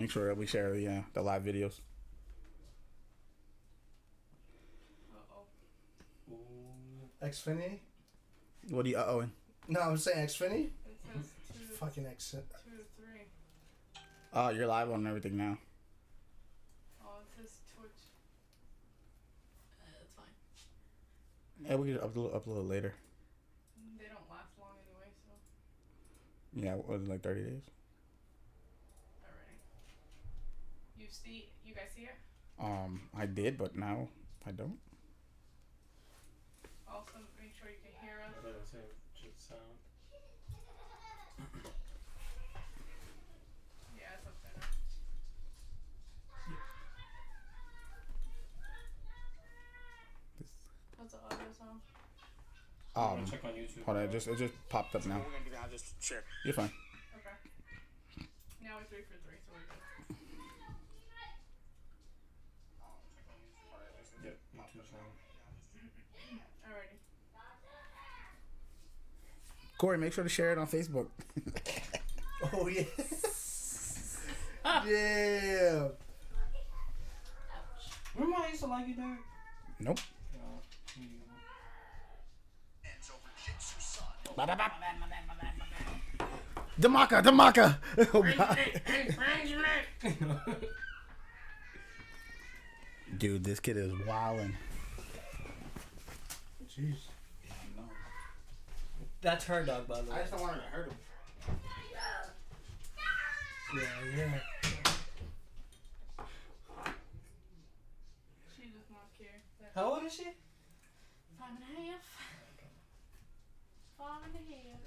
Make sure that we share the live videos. Xfinity? What are you uh-ohing? No, I'm saying Xfinity? It says two, Fucking X. 2 to 3. You're live on everything now. Oh, it says Twitch. That's fine. Yeah, we could upload later. They don't last long anyway, so. Yeah, what was it, like 30 days? Alright. You guys see it? I did, but now I don't. Also, make sure you can hear us. I thought it was just sound. Yeah, it's up there now. What's the audio sound? Check on YouTube. Hold on, it just popped up now. I'll just share. You're fine. Okay. Now we're 3 for 3, so we're good. Yep, YouTube sound. Alrighty. Corey, make sure to share it on Facebook. Oh, yeah. Yeah. Remember I used to like you, Derek? Nope. Damaka. Oh, God. Dude, this kid is wildin'. Jeez. That's her dog, by the way. I just don't want her to hurt him. Yeah. She does not care. How old is she? 5 and a half. 5 and a half.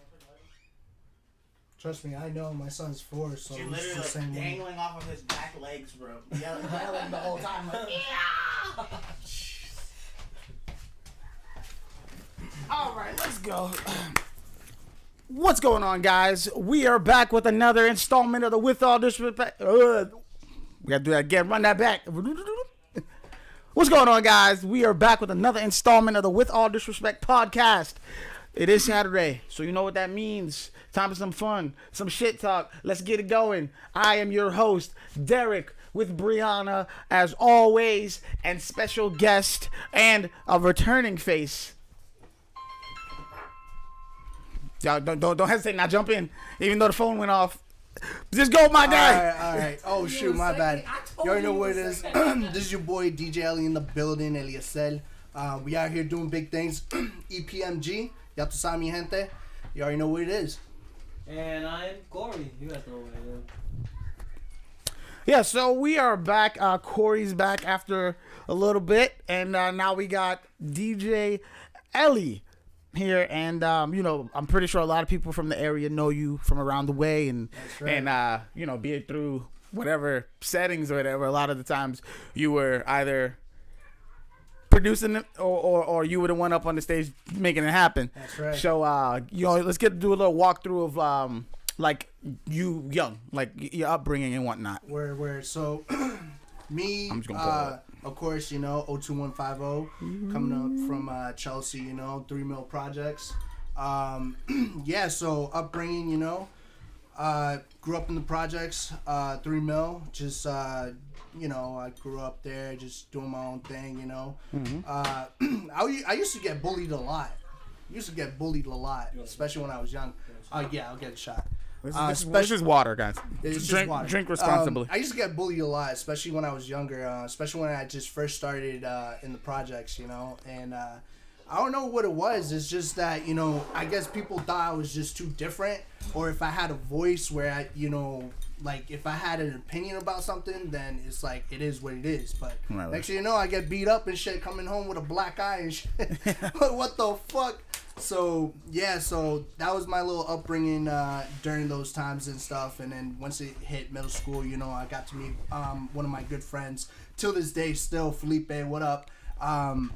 Trust me, I know my son's 4, so She's it's literally the like same way. dangling off of his back legs, bro. Yelling the whole time, like, yeah! All right, let's go. What's going on, guys? We are back with another installment of the With All Disrespect. We gotta do that again. Run that back. What's going on, guys? We are back with another installment of the With All Disrespect podcast. It is Saturday, so you know what that means. Time for some fun, some shit talk. Let's get it going. I am your host, Derek, with Brianna, as always, and special guest and a returning face. Y'all don't hesitate. Now jump in, even though the phone went off. Just go, my guy. All right. Oh, shoot, my bad. You already know what it is. This is your boy, DJ Ellie, in the building, Eliacel. We out here doing big things. EPMG. Ya tu sabes, mi gente. You already know what it is. And I'm Corey. You guys know what I am. Yeah, so we are back. Corey's back after a little bit, and now we got DJ Ellie here, and I'm pretty sure a lot of people from the area know you from around the way, and That's right. and be it through whatever settings or whatever. A lot of the times you were either producing it or you were the one up on the stage making it happen. That's right. So let's do a little walkthrough of like you young, like your upbringing and whatnot. Where so me, I'm just gonna pull it up. of course, 02150 coming up from Chelsea, 3 Mil Projects. Yeah, so upbringing, grew up in the projects, 3 Mil, just I grew up there just doing my own thing, I used to get bullied a lot. Especially when I was young. Yeah, I'll get a shot. This is water, guys. It's drink, just water. drink responsibly. I used to get bullied a lot, especially when I was younger, especially when I just first started in the projects, and I don't know what it was. It's just that, I guess people thought I was just too different, or if I had a voice where I, like if I had an opinion about something, then it's like it is what it is. But Right. next thing you know, I get beat up and shit, coming home with a black eye and shit. What the fuck? So yeah, so that was my little upbringing during those times and stuff. And then once it hit middle school, I got to meet one of my good friends till this day, still Felipe. What up?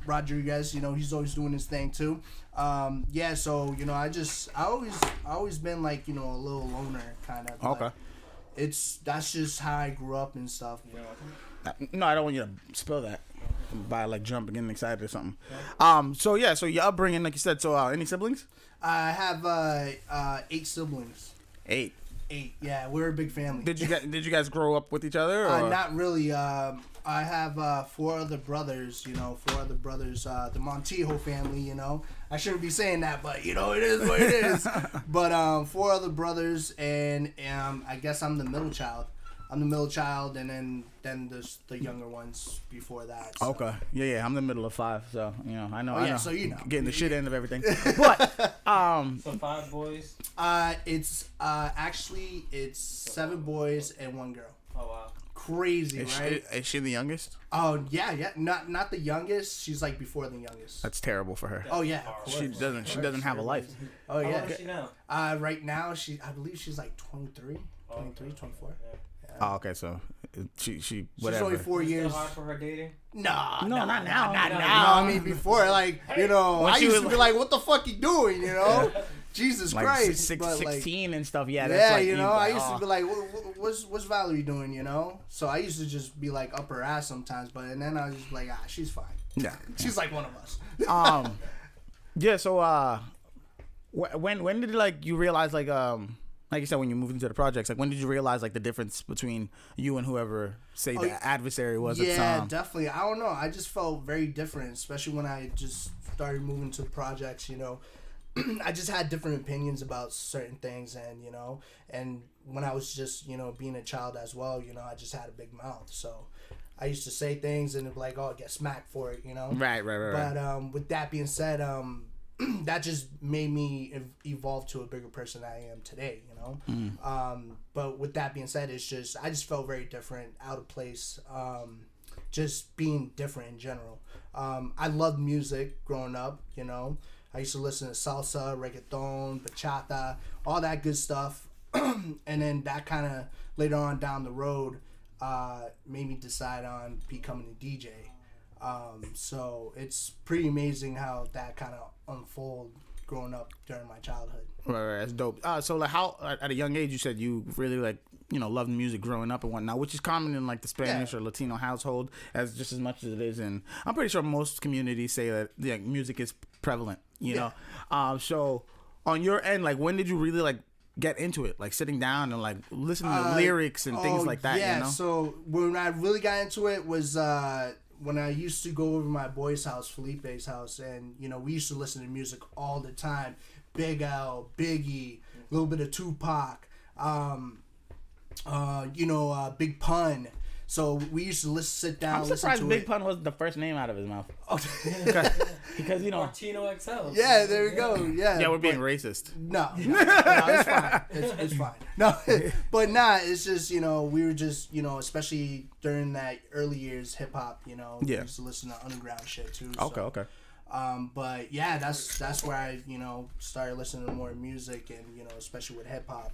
Rodriguez, he's always doing his thing too. Yeah, so I always been like a little loner kind of. Okay. That's just how I grew up and stuff. No, I don't want you to spill that by like jumping getting excited or something. So your upbringing, like you said. So any siblings? I have 8 siblings. 8. 8. Yeah, we're a big family. Did you guys grow up with each other? Or? Not really. I have 4 other brothers. You know, 4 other brothers. The Montijo family. You know, I shouldn't be saying that, but you know, it is what it is. But 4 other brothers, and I guess I'm the middle child. I'm the middle child, and then there's the younger ones before that. So. Okay. Yeah. I'm the middle of 5, so you know, I know. Oh, I yeah, know. so you know. Getting the shit end of everything. But So 5 boys. It's actually it's 7 boys and 1 girl. Oh wow. Crazy, right? Is she the youngest? Oh yeah. Not the youngest. She's like before the youngest. That's terrible for her. Oh yeah. Of course. She doesn't have a life. Oh How yeah. old is she now? Right now I believe she's like 23, 24. Yeah. Oh, okay. So she She's whatever. only 4 Is it years. hard for her dating? Nah, No, not now. Not now. I mean, before, like, you know, Once I you used to was be like, what the fuck you doing, you know? Jesus like Christ. But, like, 16 and stuff. Yeah, that's yeah, like, you know, I used oh. to be like, what's Valerie doing, you know? So I used to just be like up her ass sometimes, and then I was just like, she's fine. Yeah. She's like one of us. Yeah. So when did like you realize like you said, when you moved into the projects, like when did you realize like the difference between you and whoever the adversary was at the Yeah, time? definitely. I don't know. I just felt very different, especially when I just started moving to the projects, you know. I just had different opinions about certain things, and, you know, and when I was just, you know, being a child as well, you know, I just had a big mouth. So I used to say things and it'd be like, oh, I get smacked for it, you know. Right. But with that being said, that just made me evolve to a bigger person I am today, you know. But with that being said, I just felt very different, out of place, just being different in general. I loved music growing up, you know. I used to listen to salsa, reggaeton, bachata, all that good stuff. And then that kind of later on down the road made me decide on becoming a DJ. So it's pretty amazing how that kind of unfolded growing up during my childhood. Right, that's dope. So like how at a young age you said you really like, you know, loved music growing up and whatnot, which is common in like the Spanish or Latino household as just as much as it is in, I'm pretty sure most communities say that music is prevalent, you know. So on your end, like when did you really like get into it, like sitting down and like listening to lyrics and things like that? Yeah, you know? So when I really got into it was when I used to go over to my boy's house, Felipe's house, and, you know, we used to listen to music all the time. Big L, Biggie, a little bit of Tupac, Big Pun. So we used to sit down. I'm surprised Big Pun was the first name out of his mouth. Because you know. Martino XL. Yeah, there we go. Yeah. Yeah, we're being racist. No, it's fine. It's fine. No, but it's just, you know, we were just, you know, especially during that early years, hip hop, you know, we used to listen to underground shit too. Okay. But yeah, that's where I, you know, started listening to more music, and, you know, especially with hip hop.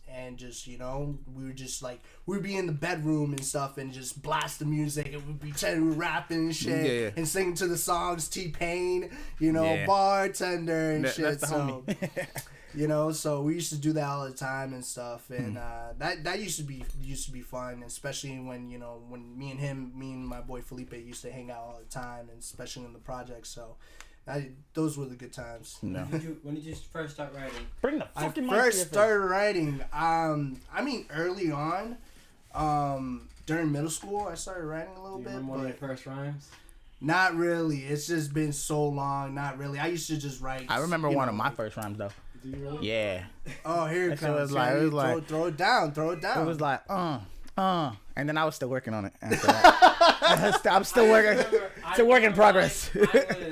And just, you know, we were just like, we'd be in the bedroom and stuff and just blast the music, and we'd be rapping and shit and singing to the songs, T-Pain, you know, Bartender and shit. That's the homie. You know, so we used to do that all the time and stuff, and that used to be fun, especially when, you know, when me and my boy Felipe used to hang out all the time, and especially in the project. So those were the good times. No. When did you first start writing? Bring the fucking mic First started writing. I mean, early on, during middle school, I started writing a little Do you bit. remember one of But your first rhymes? not really. It's just been so long. Not really. I used to just write. I remember one of my first rhymes though. Do you really? Yeah. Oh, here it That shit comes. was like- it was like- throw it down. Throw it down. It was like, and then I was still working on it after that. I'm still working. It's a work in progress. I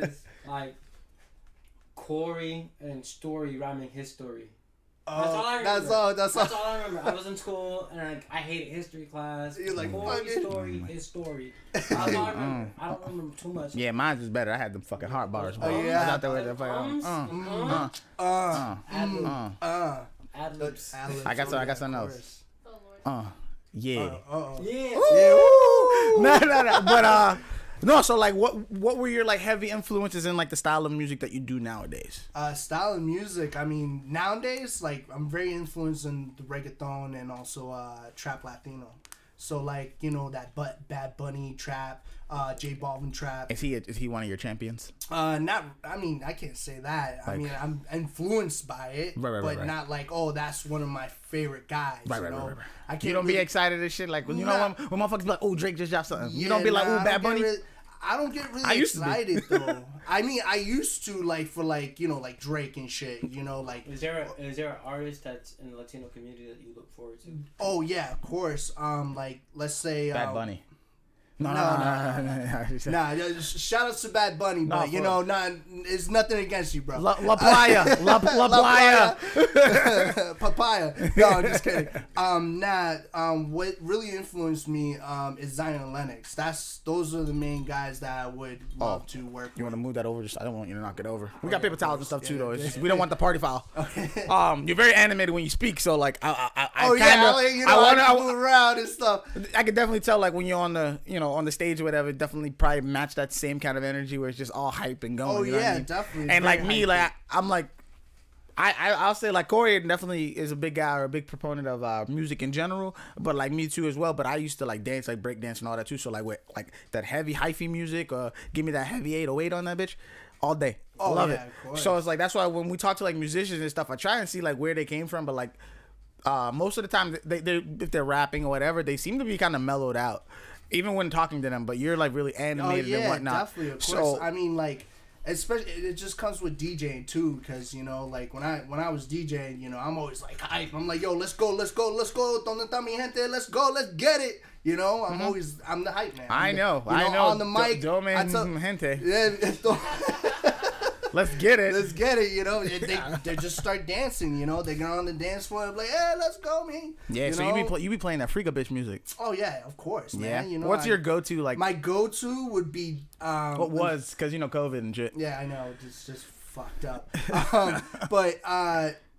was like Corey and Story rhyming his story. That's all I remember. That's all. That's all I remember. I was in school and I hated history class. You're like, Corey's fuck it. story, his story. That's all I remember. I don't remember too much. Yeah, mine was better. I had them fucking heart bars, bro. Oh, yeah. I was out there with the fucking, Ad-libs. I got something else. Oh Lord. Yeah. Yeah. No. But no. So like, what were your like heavy influences in like the style of music that you do nowadays? Style of music. I mean, nowadays, like, I'm very influenced in the reggaeton and also trap Latino. So like that Bad Bunny trap, J Balvin trap. Is he one of your champions? Not. I mean, I can't say that. I mean, I'm influenced by it, but not like, oh, that's one of my favorite guys. Right. I can't. You don't be excited as shit like when when motherfuckers be like, oh, Drake just dropped something. You don't be like, oh, Bad Bunny. I don't get really excited though. I mean, I used to like like Drake and shit. Like. Is there an artist that's in the Latino community that you look forward to? Oh yeah, of course. Like let's say Bad Bunny. No. Shout out to Bad Bunny, but it's nothing against you, bro. La Playa, La Playa, Papaya. No, I'm just kidding. What really influenced me is Zion and Lennox. Those are the main guys that I would love to work with. You want to move that over? I don't want you to knock it over. We got paper towels and stuff too, though. It's just we don't want the party foul. Okay. You're very animated when you speak, so like I move around and stuff. I could definitely tell like when you're on the on the stage or whatever, definitely probably match that same kind of energy where it's just all hype and going. Oh you know yeah, what I mean? definitely. And like me, like I'm like I'll say like Corey definitely is a big guy or a big proponent of music in general, but like me too as well. But I used to like dance, like break dance and all that too. So like with like that heavy hyphy music, or give me that heavy 808 on that bitch all day. I love it. Of course. So it's like that's why when we talk to like musicians and stuff, I try and see like where they came from, but like most of the time they if they're rapping or whatever, they seem to be kind of mellowed out. Even when talking to them, but you're like really animated and whatnot. Definitely, of course. I mean, like, especially it just comes with DJing too, because like when I was DJing, I'm always like hype. I'm like, yo, let's go, donde está mi gente? Let's go, let's get it. I'm the hype man. I know. On the mic, gente. Yeah. Let's get it. They just start dancing. They get on the dance floor and like, hey, let's go, man. Yeah, you be playing that freaka bitch music. Oh yeah, of course, man. Yeah. What's your go-to like? My go-to would be what was because COVID and shit. Yeah, I know, just fucked up. But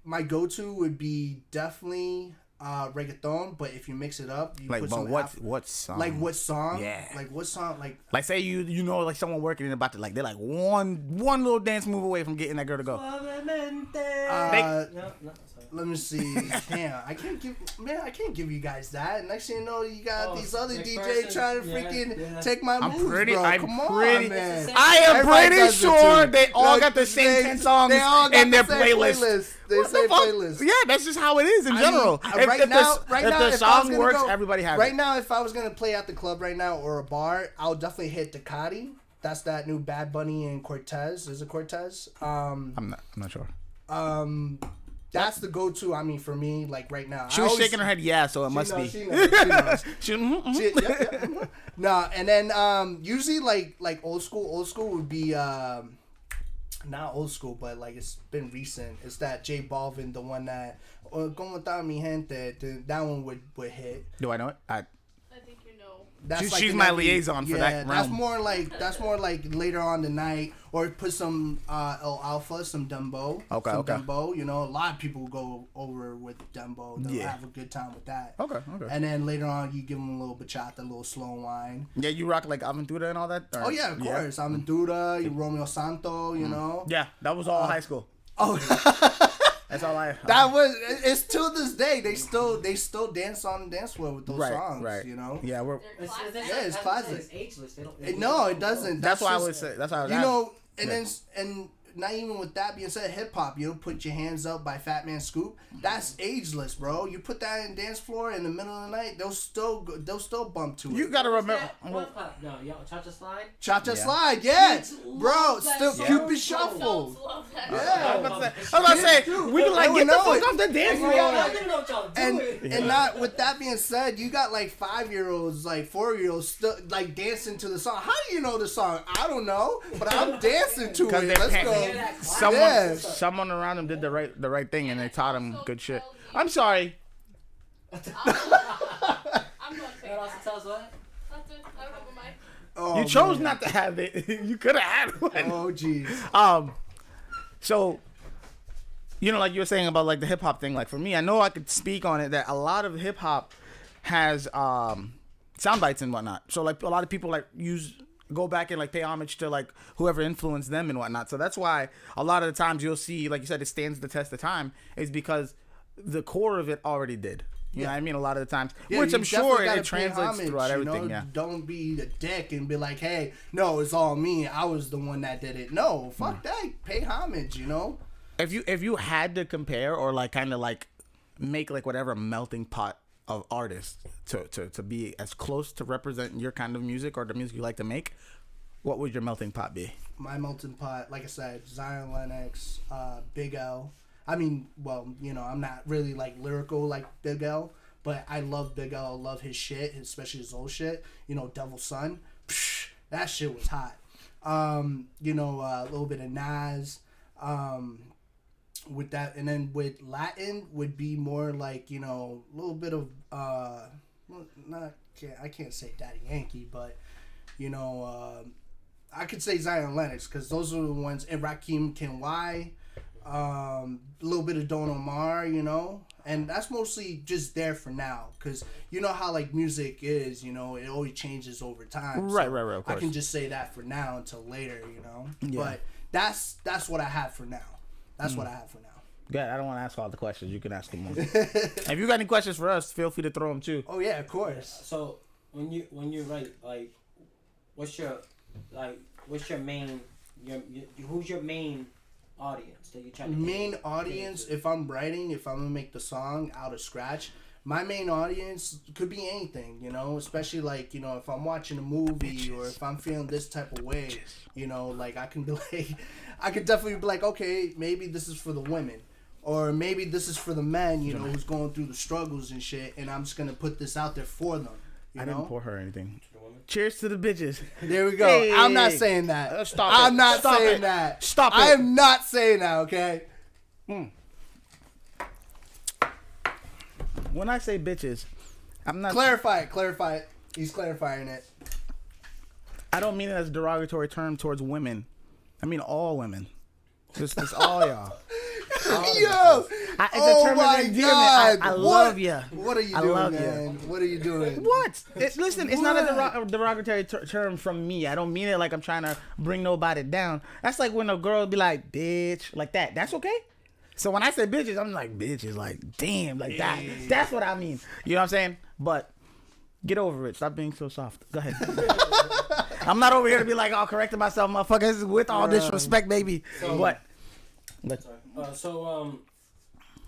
my go-to would be definitely reggaeton, but if you mix it up, you like, put but some what song? Like what song? Yeah. Like what song? Like say you know like someone working and about to like they're like one little dance move away from getting that girl to go. Let me see. Damn, I can't give you guys that. Next thing you know, you got these other DJs trying to freaking take my moves, bro. Come on, man. I am pretty sure they all got the same 10 songs in their playlist. They say playlist. Yeah, that's just how it is in general. Right now, if the song works, everybody has it. Right now, if I was gonna play at the club right now or a bar, I'll definitely hit Ducati. That's that new Bad Bunny and Cortez. Is it Cortez? I'm not sure. That's the go-to. I mean, for me, like right now. She was shaking her head, yeah, so it must be. She knows. No, and then usually like old school would be not old school, but like it's been recent. It's that J Balvin, the one that "Como está mi gente." That one would hit. Do I know it? I think you know. She's my liaison for that round. That's more like later on the night, or put some El Alpha, some Dembo. Okay. Dembo, a lot of people go over with Dembo. They'll have a good time with that. Okay. And then later on, you give them a little bachata, a little slow wine. Yeah, you rock like Aventura and all that? Oh yeah, of course. Aventura, Romeo Santo, Yeah, that was all high school. Oh. That's all I. It's till this day they still dance on the dance floor with those songs. Right. Yeah, It's classic. It's ageless. No, it doesn't. That's why I would say. That's why I was. And not even with that being said, hip hop, Put Your Hands Up by Fat Man Scoop. That's ageless, bro. You put that in dance floor in the middle of the night, they'll still bump to it. You gotta remember. Cha-Cha Slide? Cha-Cha Slide, yeah. Bro, still Cupid Shuffle. Yeah. I was about to say, we can like get the fuck off the dance floor. And not with that being said, you got like 5-year-olds, like 4-year-olds still like dancing to the song. How do you know the song? I don't know, but I'm dancing to it. Let's go. Someone around them did the right thing and they taught him good shit. I'm sorry. I'm going to tell us what? That's it. I don't have a mic. Oh, you chose not to have it. You could have had one. Oh jeez. So, like you were saying about like the hip hop thing. Like for me, I know I could speak on it that a lot of hip hop has sound bites and whatnot. So like a lot of people like go back and like pay homage to like whoever influenced them and whatnot. So that's why a lot of the times you'll see, like you said, it stands the test of time, is because the core of it already did. You know what I mean? A lot of the times, Yeah, which you I'm sure definitely gotta it pay translates homage, throughout you everything. know? Yeah. Don't be a dick and be like, hey, no, it's all me. I was the one that did it. No, fuck that. Pay homage, you know? If you had to compare or like kind of like make like whatever melting pot of artists to be as close to representing your kind of music or the music you like to make, what would your melting pot be? My melting pot, like I said, Zion Lennox, Big L. I mean, well, you know, I'm not really like lyrical like Big L, but I love Big L. I love his shit, especially his old shit. You know, Devil's Son. Psh, that shit was hot. You know, a little bit of Nas. With that, and then with Latin would be more like, you know, a little bit of I can't say Daddy Yankee, but you know, I could say Zion Lennox because those are the ones, and Rakim Kenway, a little bit of Don Omar, you know, and that's mostly just there for now because you know how like music is, you know, it always changes over time. Right, so right, of course. I can just say that for now until later, you know. Yeah. But that's what I have for now. That's what I have for now. Good. I don't want to ask all the questions. You can ask them more. If you got any questions for us, feel free to throw them too. Oh yeah, of course. So when you write, like, what's your main who's your main audience that you try to Main audience, if I'm writing, if I'm gonna make the song out of scratch, my main audience could be anything, you know, especially like, you know, if I'm watching a movie or if I'm feeling this type of way, you know, like I can be like, I could definitely be like, okay, maybe this is for the women. Or maybe this is for the men, you know, who's going through the struggles and shit, and I'm just gonna put this out there for them. You know? Didn't pour her anything. Cheers to the bitches. There we go. Hey. I'm not saying that. Stop I'm it. not Stop saying it. that. Stop it. I am not saying that. Okay. When I say bitches, I'm not. Clarify it. Clarify it. He's clarifying it. I don't mean it as a derogatory term towards women. I mean all women. Just all y'all. Yo! It's a term of endearment. I love you. What are you I doing, love man? What are you doing? What? Listen, it's not a derogatory term from me. I don't mean it like I'm trying to bring nobody down. That's like when a girl be like, bitch, like that. That's okay? So when I say bitches, I'm like, bitches, like, damn, like that. That's what I mean. You know what I'm saying? But get over it. Stop being so soft. Go ahead. I'm not over here to be like, oh, correcting myself, motherfuckers, with all disrespect, baby. So, but.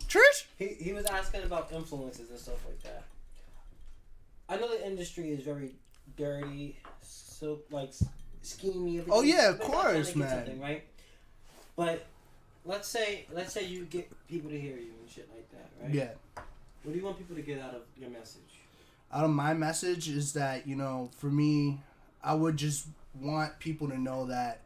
Trish? He was asking about influences and stuff like that. I know the industry is very dirty, so like schemy. Oh yeah, of But not trying course, to get man. something, right? But let's say you get people to hear you and shit like that, right? Yeah. What do you want people to get out of your message? Out of my message is that, you know, for me, I would just want people to know that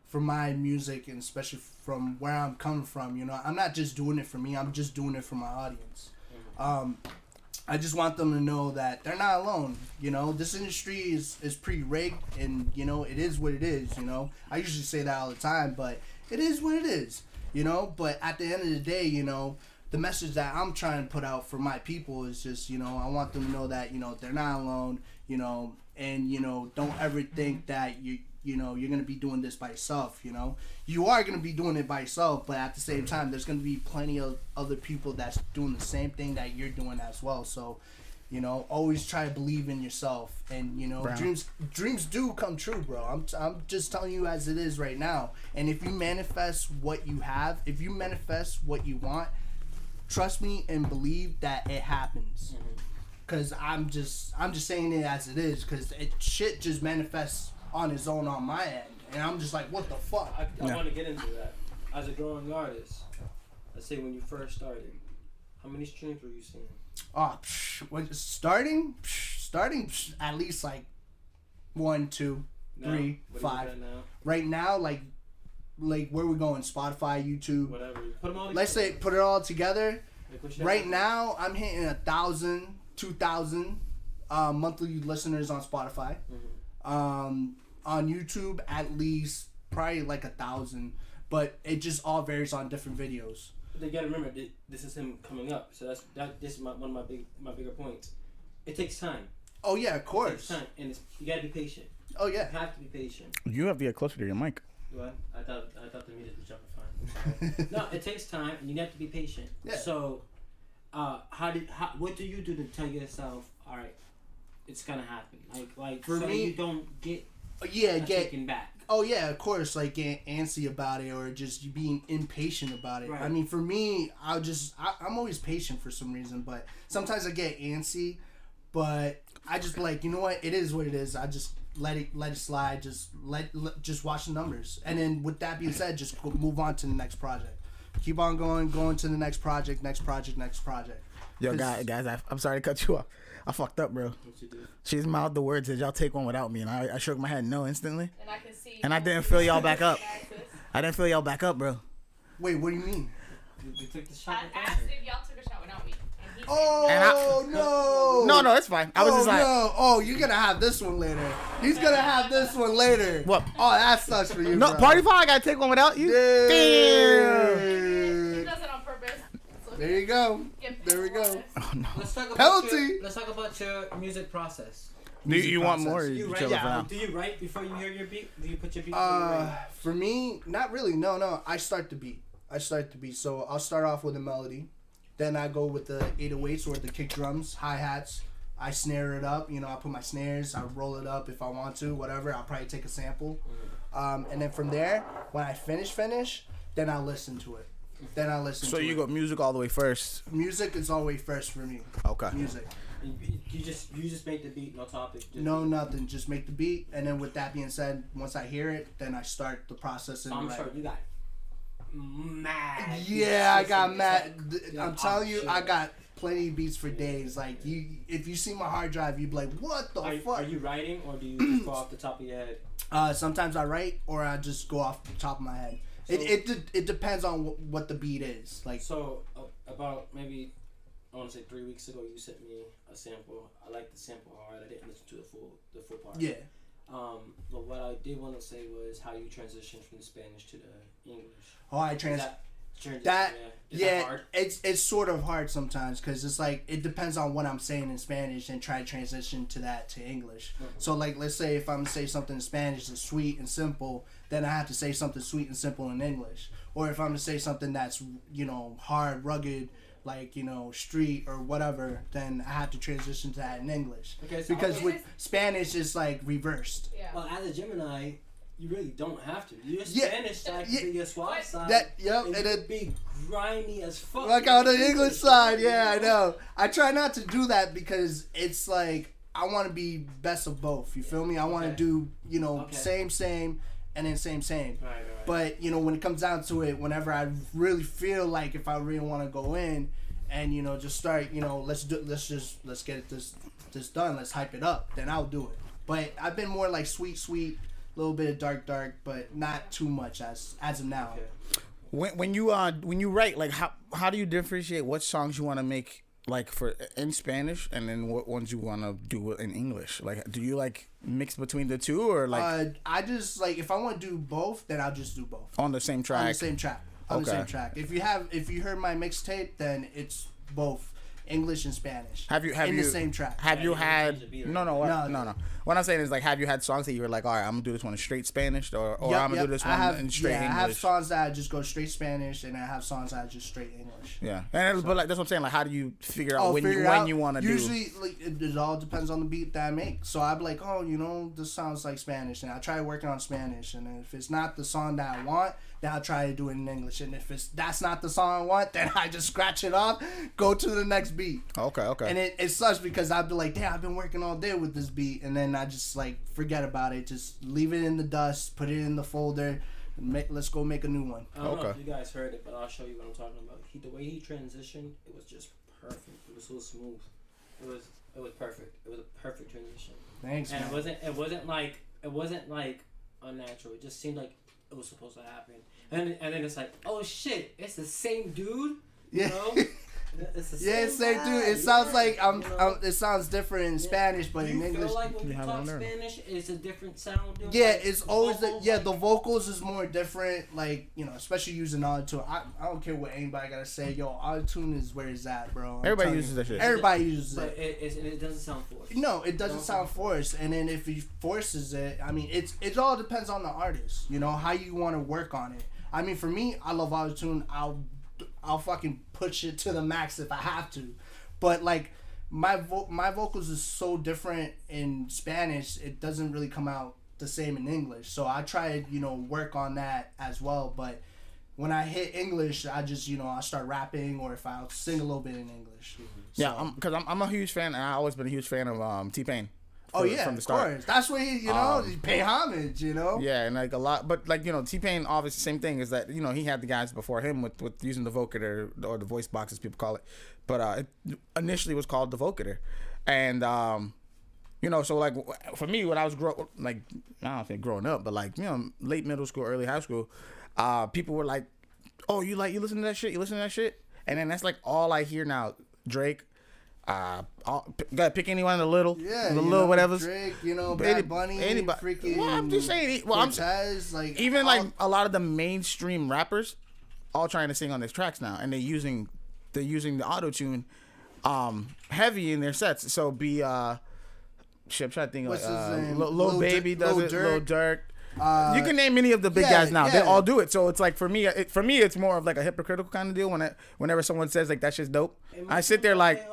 for my music, and especially from where I'm coming from, you know, I'm not just doing it for me, I'm just doing it for my audience. I just want them to know that they're not alone. You know, this industry is pretty rigged, and, you know, it is what it is, you know. I usually say that all the time, but it is what it is, you know. But at the end of the day, you know, the message that I'm trying to put out for my people is just, you know, I want them to know that, you know, they're not alone, you know, and, you know, don't ever think that you know, you're going to be doing this by yourself, you know. You are going to be doing it by yourself, but at the same time, there's going to be plenty of other people that's doing the same thing that you're doing as well. So, you know, always try to believe in yourself, and, you know, dreams do come true, bro. I'm just telling you as it is right now. And if you manifest what you have, if you manifest what you want, trust me and believe that it happens. Cause I'm just saying it as it is, cause shit just manifests on its own on my end, and I'm just like, what the fuck? I want to get into that. As a growing artist, let's say when you first started, how many streams were you seeing? Oh, starting at least like 1, 2, 3, 5. Right now, like where we going? Spotify, YouTube, Whatever. Put them all. Let's say put it all together. Like, Right now, I'm hitting 1,000, 2,000 monthly listeners on Spotify. On YouTube, at least probably like 1,000, but it just all varies on different videos. But you gotta remember, this is him coming up, so this is one of my bigger points. It takes time. Oh yeah, of It course. takes time, and you gotta be patient. Oh yeah. You have to be patient. You have to get closer to your mic. What? I thought the music was jumping fine. No, it takes time, and you have to be patient. Yeah. So, what do you do to tell yourself, all right, it's gonna happen? Like For so me- you don't get get taken back. Oh yeah, of course, like getting antsy about it or just being impatient about it. Right. I mean, for me, I'm always patient for some reason, but sometimes I get antsy. But I just like, you know what? It is what it is. I just let it slide. Just just watch the numbers, and then with that being said, just move on to the next project. Keep on going to the next project. Yo, guys, I'm sorry to cut you off. I fucked up, bro. What you do? She's mouthed the words that y'all take one without me, and I shook my head no instantly. And I can see. And I didn't fill y'all back up. I didn't fill y'all back up, bro. Wait, what do you mean? You took the I shot. asked if y'all took a shot without me. And he said Oh no! No, it's fine. I was just like, no! Oh, you're gonna have this one later. He's gonna have this one later. What? Oh, that sucks for you. no, bro. party foul. I gotta take one without you. he Damn. does it on purpose. So There you go. get There we go. penalized. Oh no. Let's talk about Penalty. let's talk about your music process. Do you want process. more? Or Do you you write? chilling for now? Do you write before you hear your beat? Do you put your beat? before you write? For me, not really. No. I start the beat. So I'll start off with a melody. Then I go with the 808s or the kick drums, hi-hats. I snare it up. You know, I put my snares. I roll it up if I want to, whatever. I'll probably take a sample. And then from there, when I finish, then I listen to it. So to you it. go music all the way first. Music is always first for me. Okay. Music. You just make the beat, no topic. Just No, nothing. Just make the beat. And then with that being said, once I hear it, then I start the process. And I'm like, sure you got mad. yeah, I got It's mad. like- I'm telling you, shit. I got plenty of beats for days. Like if you see my hard drive, you'd be like, "What the fuck?" Are you writing or do you just go off the top of your head? Sometimes I write or I just go off the top of my head. So- It depends on what the beat is. Like So about maybe I want to say 3 weeks ago, you sent me a sample. I liked the sample hard. I didn't listen to the full part. yeah. But what I did want to say was how you transitioned from the Spanish to the English. Oh, I Is trans. that transition, That Is yeah, that hard? it's sort of hard sometimes because it's like it depends on what I'm saying in Spanish and try to transition to that to English. So like let's say if I'm gonna say something in Spanish that's sweet and simple, then I have to say something sweet and simple in English. Or if I'm gonna say something that's hard, rugged, like street or whatever, then I have to transition to that in English. Okay, so Because with Spanish it's like reversed. Yeah. well, as a Gemini, you really don't have to. Your Yeah, Spanish side yeah. can be your suave side. That yep, and and you it could be grimy as fuck. like on the English side, yeah, I know. I try not to do that because it's like I want to be best of both. You feel me? I want to Okay. do Okay. same, and then same. Right. But when it comes down to it, whenever I really feel like if I really want to go in, and just start, let's get this done. Let's hype it up. Then I'll do it. But I've been more like sweet, little bit of dark, but not too much as of now. Okay. When you write, like how do you differentiate what songs you want to make like for in Spanish and then what ones you want to do in English? Like, do you like mix between the two or like I just like if I want to do both, then I'll just do both on the same track? on the same track. On the Okay. same track. If you heard my mixtape, then it's both English and Spanish. Have you the same track? Have you you change had the beat or no. What I'm saying is like, have you had songs that you were like, all right, I'm gonna do this one in straight Spanish or I'm gonna do this one in straight English? I have songs that I just go straight Spanish, and I have songs that I just straight English. Yeah, but like that's what I'm saying. Like, how do you figure out when you want to do? Usually, like it all depends on the beat that I make. So I'd be like, oh, this sounds like Spanish, and I try working on Spanish. And if it's not the song that I want, then I'll try to do it in English. And if that's not the song I want, then I just scratch it off, go to the next beat. Okay. And it sucks because I'd be like, damn, I've been working all day with this beat, and then I just like forget about it. Just leave it in the dust, put it in the folder. Let's go make a new one. I don't know Okay. if you guys heard it, but I'll show you what I'm talking about. The way he transitioned, it was just perfect. It was so smooth. It was perfect. It was a perfect transition. Thanks, And man. it wasn't like unnatural. It just seemed like it was supposed to happen. And then it's like, oh shit, it's the same dude. You Yeah. know? It's the Same guy, dude. It sounds like you know? it sounds different in Spanish, but Do in you English. feel like when You you have it talk on there. Spanish, it's a different sound? Yeah, Like, it's always vocals, the vocals is more different. Like especially using autotune. I don't care what anybody gotta say. Yo, autotune is where it's at, bro. I'm Everybody telling uses you. that shit. Everybody uses But it. it doesn't sound forced. No, it doesn't Don't sound forced. And then if he forces it, I mean, it all depends on the artist. How you want to work on it. I mean, for me, I love autotune. I'll I'll fucking push it to the max if I have to. But like my vocals is so different in Spanish, it doesn't really come out the same in English. So I try to, work on that as well. But when I hit English, I just, I start rapping, or if I'll sing a little bit in English. So, Yeah, because I'm a huge fan, and I've always been a huge fan of T-Pain. Oh yeah, from the start. of course. That's where he pay homage. Yeah, and like a lot, but like T-Pain, obviously, same thing is that he had the guys before him with using the vocoder or the voice box as people call it, but it initially was called the vocoder, and so like for me when I was I don't think growing up, but like late middle school, early high school, people were like, oh, you listen to that shit, and then that's like all I hear now. Drake. Gotta pick anyone, the little whatever. Drake, Bad Bunny, anybody. Freaking. Well, I'm just saying. Well, Cortez, like a lot of the mainstream rappers, all trying to sing on these tracks now, and they're using the auto tune, heavy in their sets. So shit, I'm trying to think What's like his name? Lil Baby does it, Lil Durk. You can name any of the big yeah, guys now. yeah. They all do it. So it's like for me, it's more of like a hypocritical kind of deal. Whenever someone says like that shit's dope, I sit there like,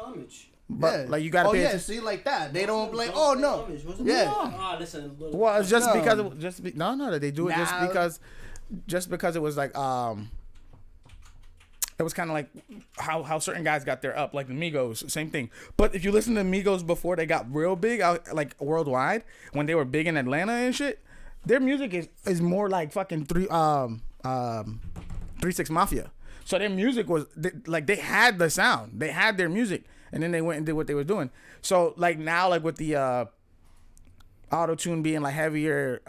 but like you gotta pay attention. See, like that. They don't like. Oh no. Yeah. Listen. Well, it's just No. because they do it just because it was like it was kind of like how certain guys got their up, like the Migos, same thing. But if you listen to Migos before they got real big, like worldwide, when they were big in Atlanta and shit, their music is more like fucking 3-6 Mafia. So their music was like they had the sound, they had their music, and then they went and did what they were doing. So like now, like with the auto tune being like heavier,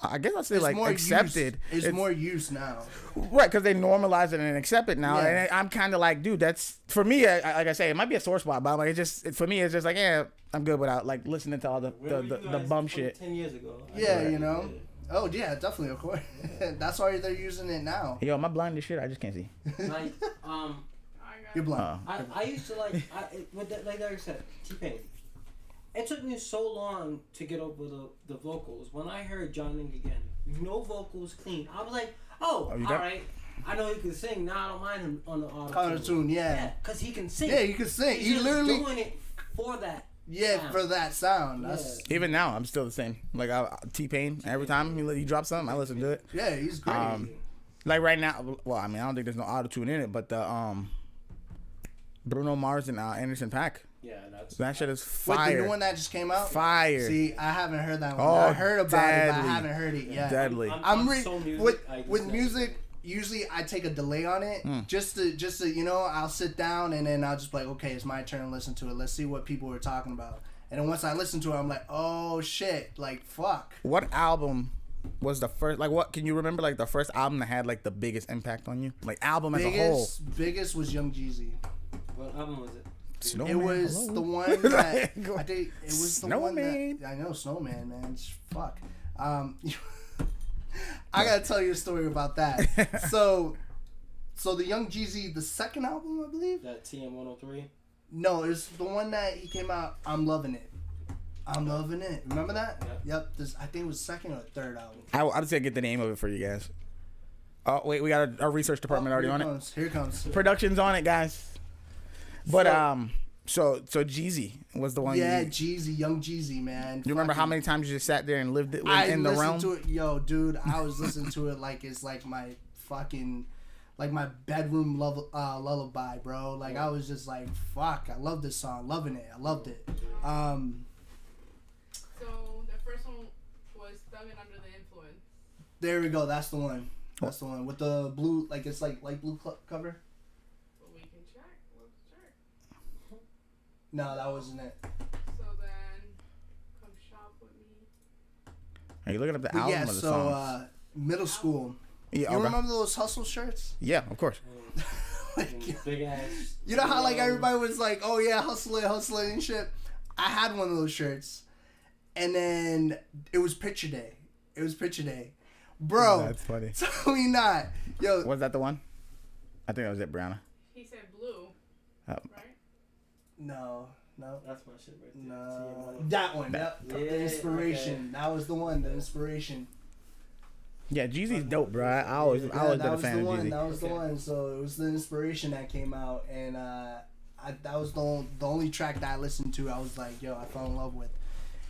I guess I'd say It's like more accepted. It's more use now. Right, because they normalize it and accept it now, Yeah. and I'm kind of like, dude, that's for me. Like I say, it might be a sore spot, but like for me, it's just like, yeah, I'm good without like listening to all the bum shit. 10 years ago. Yeah, Oh yeah, definitely, of course. That's why they're using it now. Yo, am I blind as shit? I just can't see. Like, You're blind. I used to like I said, T-Pain. It took me so long to get over the vocals. When I heard Johnny again, no vocals clean, I was like, all right. I know he can sing. Now I don't mind him on the Auto-tune, yeah. Because he can sing. Yeah, he can sing. He's He just literally doing it for that. Yeah, sound. for that sound. That's Even now, I'm still the same. Like T-Pain, every time he drops something, I listen to it. yeah, he's great. Like right now, well, I mean, I don't think there's no auto tune in it, but the Bruno Mars and Anderson .Paak. Yeah, That shit is Wait, fire. the new one that just came out? Fire. See, I haven't heard that one. Oh, I heard about it, but I deadly. haven't heard it yet. Deadly. With music. Usually, I take a delay on it just to I'll sit down and then I'll just be like, okay, it's my turn to listen to it. Let's see what people are talking about. And then once I listen to it, I'm like, oh shit, like fuck. What album was the first? Like, what can you remember? Like the first album that had like the biggest impact on you? Like album as a whole. Biggest was Young Jeezy. What album was it? Snowman, It was hello? the one that I think it was the one Snowman. that I know Snowman, man. Fuck. I gotta tell you a story about that. So the Young Jeezy, the second album, I believe. That TM103. No, it's the one that he came out. I'm loving it. I'm loving it. Remember that? Yep. I think it was second or third album. I'll just get the name of it for you guys. Oh wait, we got our research department already on it. Here it comes. Production's on it, guys. But so Jeezy was the one. Yeah, Jeezy, Young Jeezy, man. You remember how many times you just sat there and lived it in the realm? To it, yo, dude. I was listening to it like it's like my fucking, like my bedroom lullaby, bro. Like I was just like, fuck, I love this song, loving it. I loved it. So the first one was Thuggin' Under the Influence. There we go. That's the one. That's the one with the blue, like it's like light blue cover. But we can check. Let's check. No, that wasn't it. So then, come shop with me. Are you looking up the But album yeah, or the so songs? middle school. Yeah, You okay. remember those hustle shirts? Yeah, of course. Like, Big ass. you know how like everybody was like, "Oh yeah, hustle it and shit." I had one of those shirts, and then it was picture day. Bro. That's funny. Tell me not, yo. Was that the one? I think that was it, Brianna. He said blue, Oh. right? No. That's my shit right there. No. That one. Yep. Yeah, The inspiration. okay. That was the one. The inspiration. Yeah, Jeezy's dope, bro. I always been a fan of Jeezy. That was the one. So it was the Inspiration that came out, and that was the only track that I listened to. I was like, yo, I fell in love with,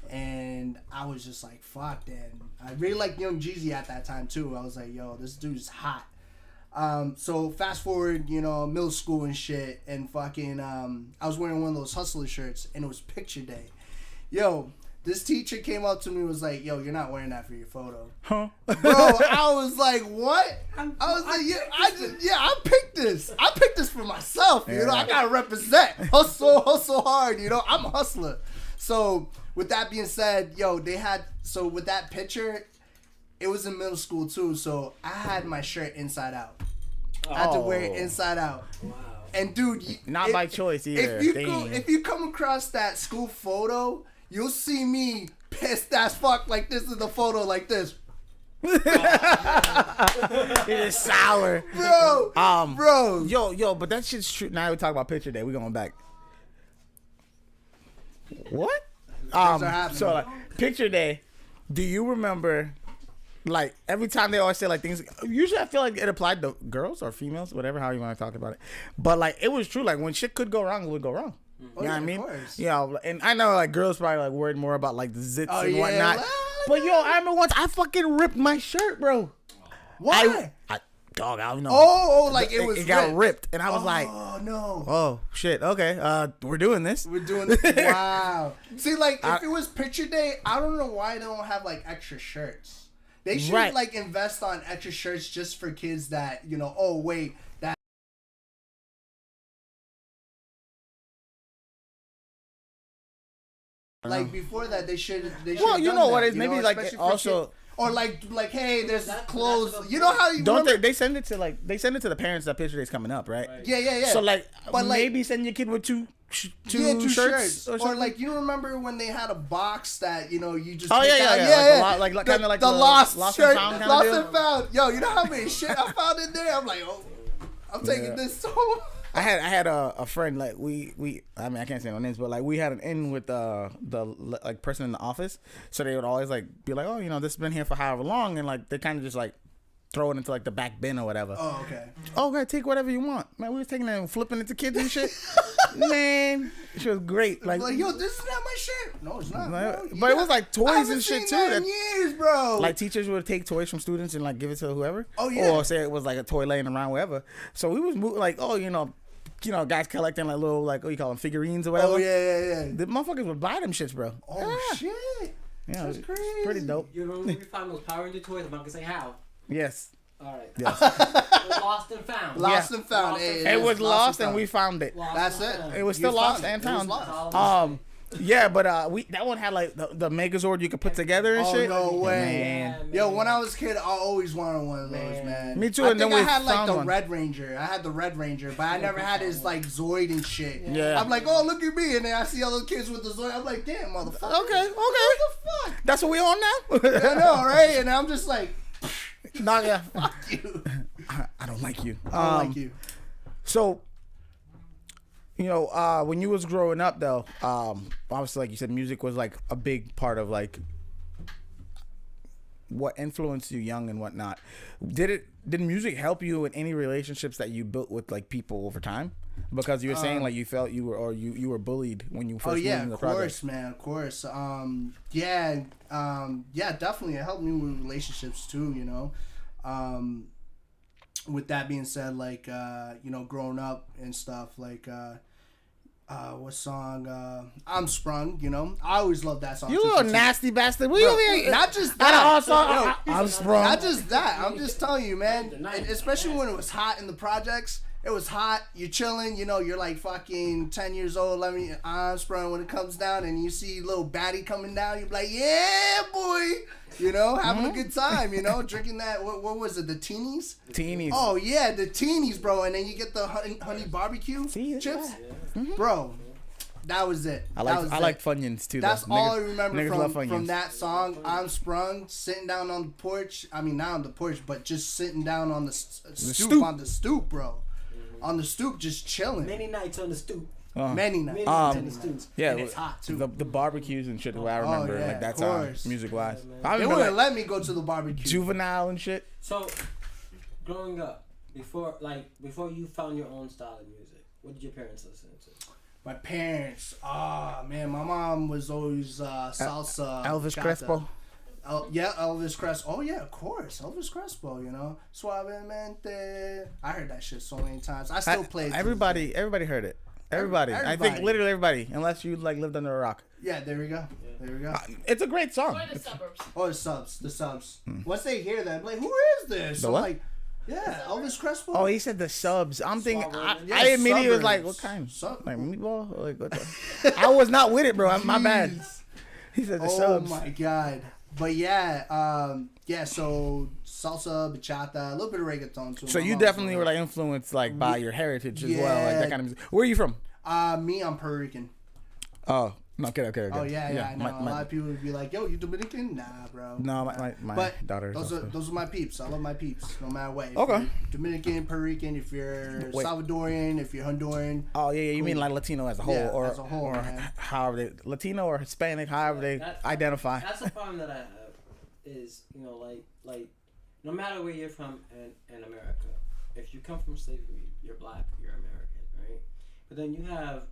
and I was just like, fuck, man. I really liked Young Jeezy at that time too. I was like, yo, this dude's hot. So fast forward, middle school and shit, and fucking, I was wearing one of those Hustler shirts, and it was picture day. Yo, this teacher came up to me and was like, yo, you're not wearing that for your photo. Huh? Bro, I was like, what? I was like, I picked this. I picked this for myself, I gotta represent. Hustle hard, I'm a hustler. So, with that being said, with that picture, it was in middle school too, so I had my shirt inside out. I had to wear it inside out. Wow. And dude, not by choice either. If you come across that school photo, you'll see me pissed as fuck like this is the photo like this. It is sour. Bro. Yo, but that shit's true. Now we talk about picture day. We going back. What? So like picture day, do you remember like every time they always say like things, usually I feel like it applied to girls or females, whatever, how you want to talk about it. But like it was true, like when shit could go wrong, it would go wrong. You know what I mean? Yeah, and I know like girls probably like worried more about like the zits and whatnot. But yo, I remember once I fucking ripped my shirt, bro. Why? I don't know. It got ripped, and I was like, oh no. Oh shit. Okay, we're doing this. Wow. See, like if it was picture day, I don't know why they don't have like extra shirts. They should like invest on extra shirts just for kids that that. Like before that, they should. Well, you know what it is? Maybe like also. Or like, hey, there's clothes. You know how you don't they send it to the parents that picture day's coming up, right? Yeah. So but maybe send your kid with two shirts. Or like you remember when they had a box that you just like kind of like the lost shirt, lost and found. Yo, you know how many shit I found in there? I'm like, oh, I'm taking this so. I had a friend like we I mean I can't say no names, but like we had an in with the like person in the office, so they would always like be like, oh, this has been here for however long, and like they kind of just like throw it into like the back bin or whatever. Oh, okay. Oh, okay, take whatever you want, man. We was taking it and flipping it to kids and shit. Man, she was great. Like yo, this is not my shirt. No, it's not. But it was like toys and shit too. That in years, bro. Like teachers would take toys from students and like give it to whoever. Oh yeah. Or say it was like a toy laying around wherever. So we was like, guys collecting like little like you call them figurines or whatever. Oh yeah. The motherfuckers would buy them shits, bro. Oh shit. Yeah, that's crazy. Pretty dope. You remember when we found those Power Ranger toys? I'm not gonna say how. Yes. All right. Yes. Lost and found. Lost and found. It was lost and we found it. That's it. It was still lost and found. Yeah, but that one had like the Megazord you could put together and shit. Oh no way! Man. Yo, when I was a kid, I always wanted one of those, man. Me too. I think I had like the Red Ranger. I had the Red Ranger, but I never had his like Zoid and shit. Yeah. I'm like, oh look at me, and then I see other kids with the Zoid. I'm like, damn, motherfucker. Okay. What the fuck? That's what we on now. I know, right? And I'm just like, nah, yeah. Fuck you. I don't like you. I don't like you. So. When you was growing up, though, obviously, like you said, music was like a big part of like what influenced you young and whatnot. Did music help you in any relationships that you built with like people over time? Because you were saying like you felt you were bullied when you first moved in the project. Of course, man, of course. Yeah, definitely. It helped me with relationships too. With that being said, like growing up and stuff, like what song? I'm Sprung. I always loved that song. You little nasty bastard. Not just that. I'm Sprung. Not just that. I'm just telling you, man. Especially when it was hot in the projects. It was hot. You're chilling. You're like fucking 10 years old. I'm Sprung. When it comes down and you see little baddie coming down, you're like, yeah, boy. Having a good time. Drinking that. What was it? The teenies. Teenies. Oh yeah, the teenies, bro. And then you get the honey barbecue chips, bro. That was it. I like Funyuns too. That's all I remember from that song. I'm Sprung, sitting down on the porch. I mean, not on the porch, but just sitting down on the stoop on the stoop, bro. On the stoop, just chilling. Many nights on the stoop. Many nights. Tennis too. Yeah, And it's hot too. the barbecues and shit. I remember yeah, like that of time, course. music wise. Yeah, man. I They remember wouldn't like, let me go to the barbecue. Juvenile and shit. So, growing up, before you found your own style of music, what did your parents listen to? My parents, man, my mom was always salsa. Elvis bachata. Crespo. Yeah, Elvis Crespo. Oh yeah, of course, Elvis Crespo. You know, Suavemente. I heard that shit so many times. I still play it. to this day. Everybody heard it. Everybody. I think Everybody. literally everybody, unless you like lived under a rock. Yeah, there we go. There we go. It's a great song. Or the suburbs. Oh, the subs. Once they hear that, I'm like, who is this? The I'm what? like, yeah, Elvis Crespo. Oh, he said the subs. I'm thinking. Yeah, I immediately was like, suburbs. "What kind? Sub- Like meatball? Like what?" I was not with it, bro. My bad. He said the Oh subs. my god. But yeah, so salsa, bachata, a little bit of reggaeton too. So My you mom's definitely one. were like influenced like by your heritage as well, like Yeah. that kind of music. Where are you from? Me, I'm Puerto Rican. Oh, no, okay. Oh yeah, I know. My- A lot of people would be like, "Yo, you Dominican?" Nah, bro. No, my But daughter. those are my peeps. I love my peeps, no matter what. If Okay. you're Dominican, Puerto Rican, if you're Wait. Salvadorian, if you're Honduran. Oh yeah, you Cool. mean like Latino as a whole, Yeah, or as a whole, or man. however they Latino or Hispanic, however they identify. That's the problem that I have. Is like no matter where you're from in America, if you come from slavery, you're black, you're American, right? But then you have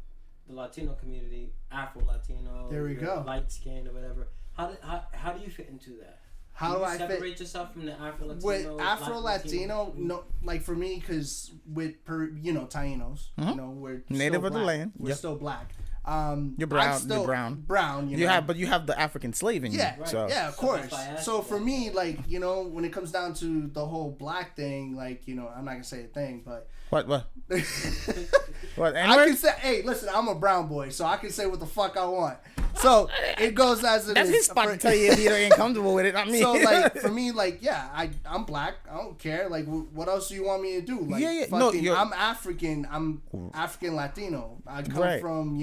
the Latino community, Afro Latino, There we go. light skinned or whatever. How do you fit into that? How do you I fit? separate yourself from the Afro Latino? With Afro Latino, no, like for me, because with Tainos, you know, we're Native still of the black. land. We're Yep. still black. You're brown. I'm still You're brown. Brown. You know? But you have the African slave in you. Yeah, Right. So yeah, of So course. that's why I asked So you for that. me, like, you know, when it comes down to the whole black thing, like, you know, I'm not gonna say a thing, but what? What? I N-word? can say, hey, listen, I'm a brown boy, so I can say what the fuck I want. So it goes as it That's is. his spot to tell you if you ain't comfortable with it. I mean, So like for me, like yeah, I'm black. I don't care. Like what else do you want me to do? Like Yeah. No, fucking, you're- I'm African. I'm African Latino. I come Right. from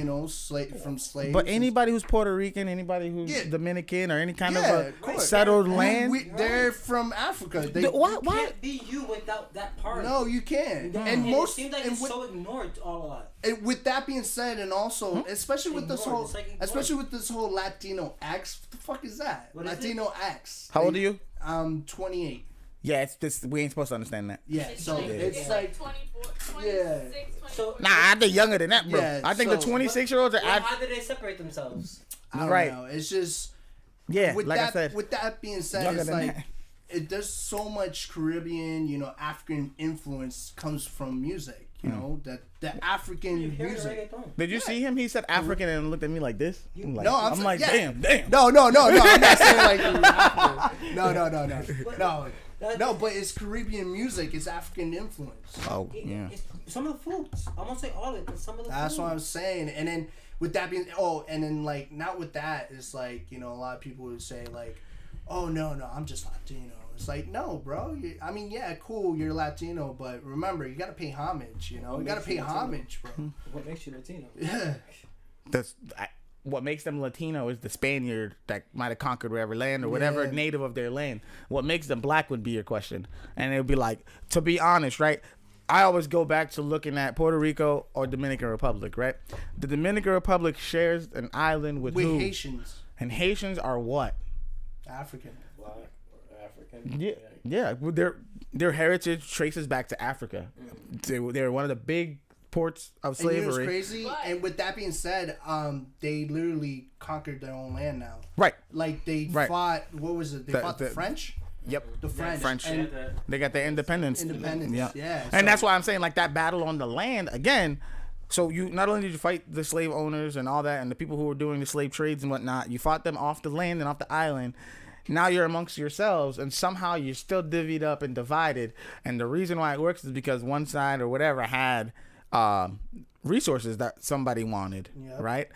slaves. But anybody who's Puerto Rican, anybody who's Yeah. Dominican or any kind Yeah, of of a course. settled land. they're from Africa. They, Why? Can't be you without that part. No, you can't. And, And it most seems like and it's with, so ignored all a lot. and with that being said, and also Hmm? especially with this Ignored. whole, It's like ignored. especially with this whole Latino X, what the fuck is that? What is Latino X. How old are you? I'm 28. Yeah, it's this. We ain't supposed to understand that. Yeah, It's so like, it's like 24, 26, Yeah. 24. So- Nah, I think younger than that, bro. Yeah, I think so- the 26-year-olds are. Well, how did they separate themselves? I don't Right. know. It's just Yeah, with like that. I said. With that being said, Younger it's than like that. there's so much Caribbean, you know, African influence comes from music. You know that the African You hear music. reggaeton. Did you see him? He said African and looked at me like this. I'm like, No, I'm like, yeah. damn. No. I'm not saying like you're African. No. No, but it's Caribbean music. It's African influence. Oh, yeah. It's some of the foods. I won't say all of it, but some of the That's foods. what I'm saying. And then with that being, and then like not with that, it's like, you know, a lot of people would say like, oh no, I'm just Latino. It's like, no, bro. I mean, yeah, cool, you're Latino, but remember, you gotta pay homage. You know, you gotta pay homage, bro. What makes you Latino? Yeah. What makes them Latino is the Spaniard that might have conquered whatever land or whatever Yeah. native of their land. What makes them black would be your question. And it would be like, to be honest, right? I always go back to looking at Puerto Rico or Dominican Republic, right? The Dominican Republic shares an island with who? Haitians, And Haitians are what? African. Black or African? Yeah. Well, their heritage traces back to Africa. They're one of the big ports of And you know slavery. what's crazy? But- And with that being said, they literally conquered their own land now. Right. Like they Right. fought. What was it? They fought the French. Yep. The French. French. And They got their independence. independence. Yeah. And so- that's why I'm saying like that battle on the land again. So you not only did you fight the slave owners and all that, and the people who were doing the slave trades and whatnot, you fought them off the land and off the island. Now you're amongst yourselves, and somehow you're still divvied up and divided. And the reason why it works is because one side or whatever had resources that somebody wanted, Yep. right?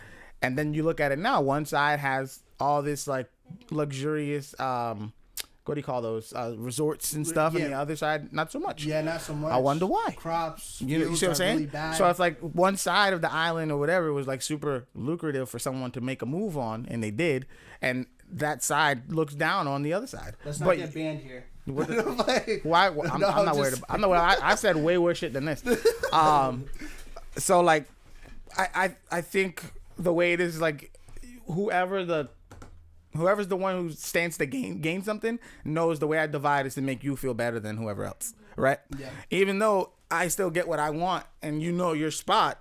And then you look at it now. One side has all this like luxurious. What do you call those resorts and stuff, and Yeah. the other side not so much. Yeah, not so much. I wonder why. Crops. You see what I'm fields are saying? Really bad. So it's like one side of the island or whatever was like super lucrative for someone to make a move on, and they did, and that side looks down on the other side. Let's not But get banned here. what the- Like, why? I'm No, not just- worried. I said way worse shit than this. So like, I think the way it is, like, whoever's the one who stands to gain something knows the way I divide is to make you feel better than whoever else, right? Yeah. Even though I still get what I want and you know your spot,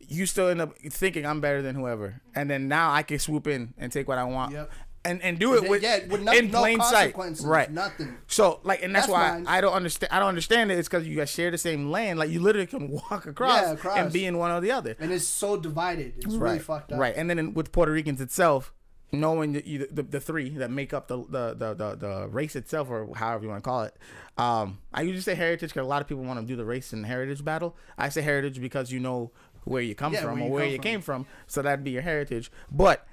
you still end up thinking I'm better than whoever, and then now I can swoop in and take what I want. Yep. And do it with in plain sight, right? Nothing. So like, and that's why fine. I don't understand it. It's because you guys share the same land. Like you literally can walk across and be in one or the other. And it's so divided. It's really fucked up. Right, and then with Puerto Ricans itself, knowing the three that make up the race itself, or however you want to call it. I usually say heritage because a lot of people want to do the race and heritage battle. I say heritage because you know where you come from or where you came from, so that'd be your heritage. But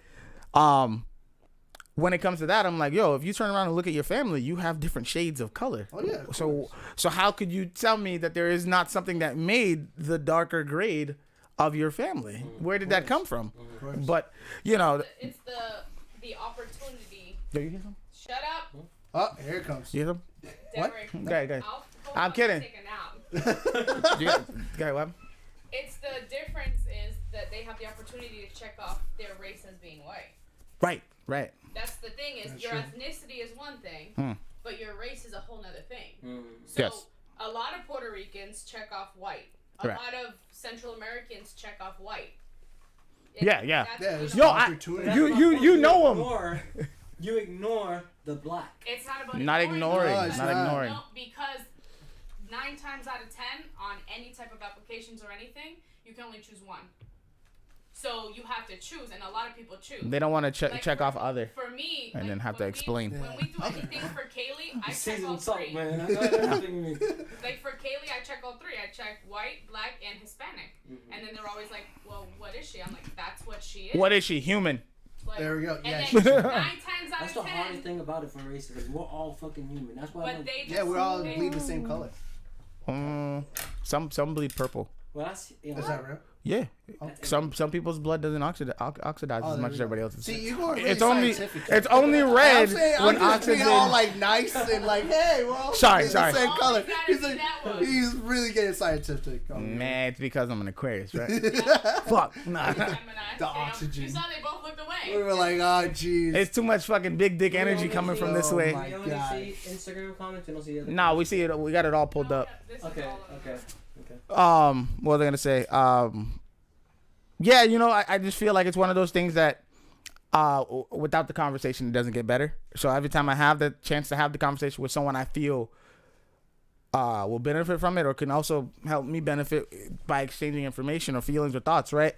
when it comes to that, I'm like, yo, if you turn around and look at your family, you have different shades of color. Oh yeah. So how could you tell me that there is not something that made the darker grade of your family? Where did that come from? But you know, It's the opportunity. Do you hear him? Shut up, Oh, here it comes. You hear him? Derek. Okay. I'll go I'm up kidding. and take a nap. Okay, what? It's the difference is that they have the opportunity to check off their race as being white. Right. That's the thing is your ethnicity is one thing, but your race is a whole nother thing. So Yes. a lot of Puerto Ricans check off white. A lot of Central Americans check off white. Yeah. There's Yo, opportunity. you know him. You ignore the black. It's not about Not ignoring. No, it's Not not. ignoring. No, because 9 times out of 10 on any type of applications or anything, you can only choose one. So you have to choose, and a lot of people choose. They don't want to check off other. For me, And like, then have to when explain. When we do anything for Kaylee, I check Season all salt, 3. man. I know everything you mean. Like for Kaylee, I check all 3. I check white, black, and Hispanic. And then they're always like, "Well, what is she?" I'm like, "That's what she is." What is she? Human. Like, There we go. And Yeah. then 9 times out That's of the 10. hardest thing about it for racism. We're all fucking human. That's why. But they just, Yeah, we all bleed the same color. Some bleed purple. Well, that's Is that real? Yeah. Some people's blood doesn't oxidize as much as everybody else's. See, you going really It's only scientific. red I'm when just oxygen. being all like nice and like, hey, well, Sorry. it's the same color. gotta He's do like, that one. he's really getting scientific. Oh, Man, it's because I'm an Aquarius, right? Fuck. Nah. Gemini. The You oxygen. saw they both looked away. We were like, oh, jeez. It's too much fucking big dick energy coming from this way. my You only God. see Instagram comments. You don't see other. Nah, we see it. We got it all pulled up. This is Okay. all of them. Okay. What was I gonna say? Yeah, you know, I just feel like it's one of those things that without the conversation, it doesn't get better. So every time I have the chance to have the conversation with someone I feel will benefit from it, or can also help me benefit by exchanging information or feelings or thoughts, right?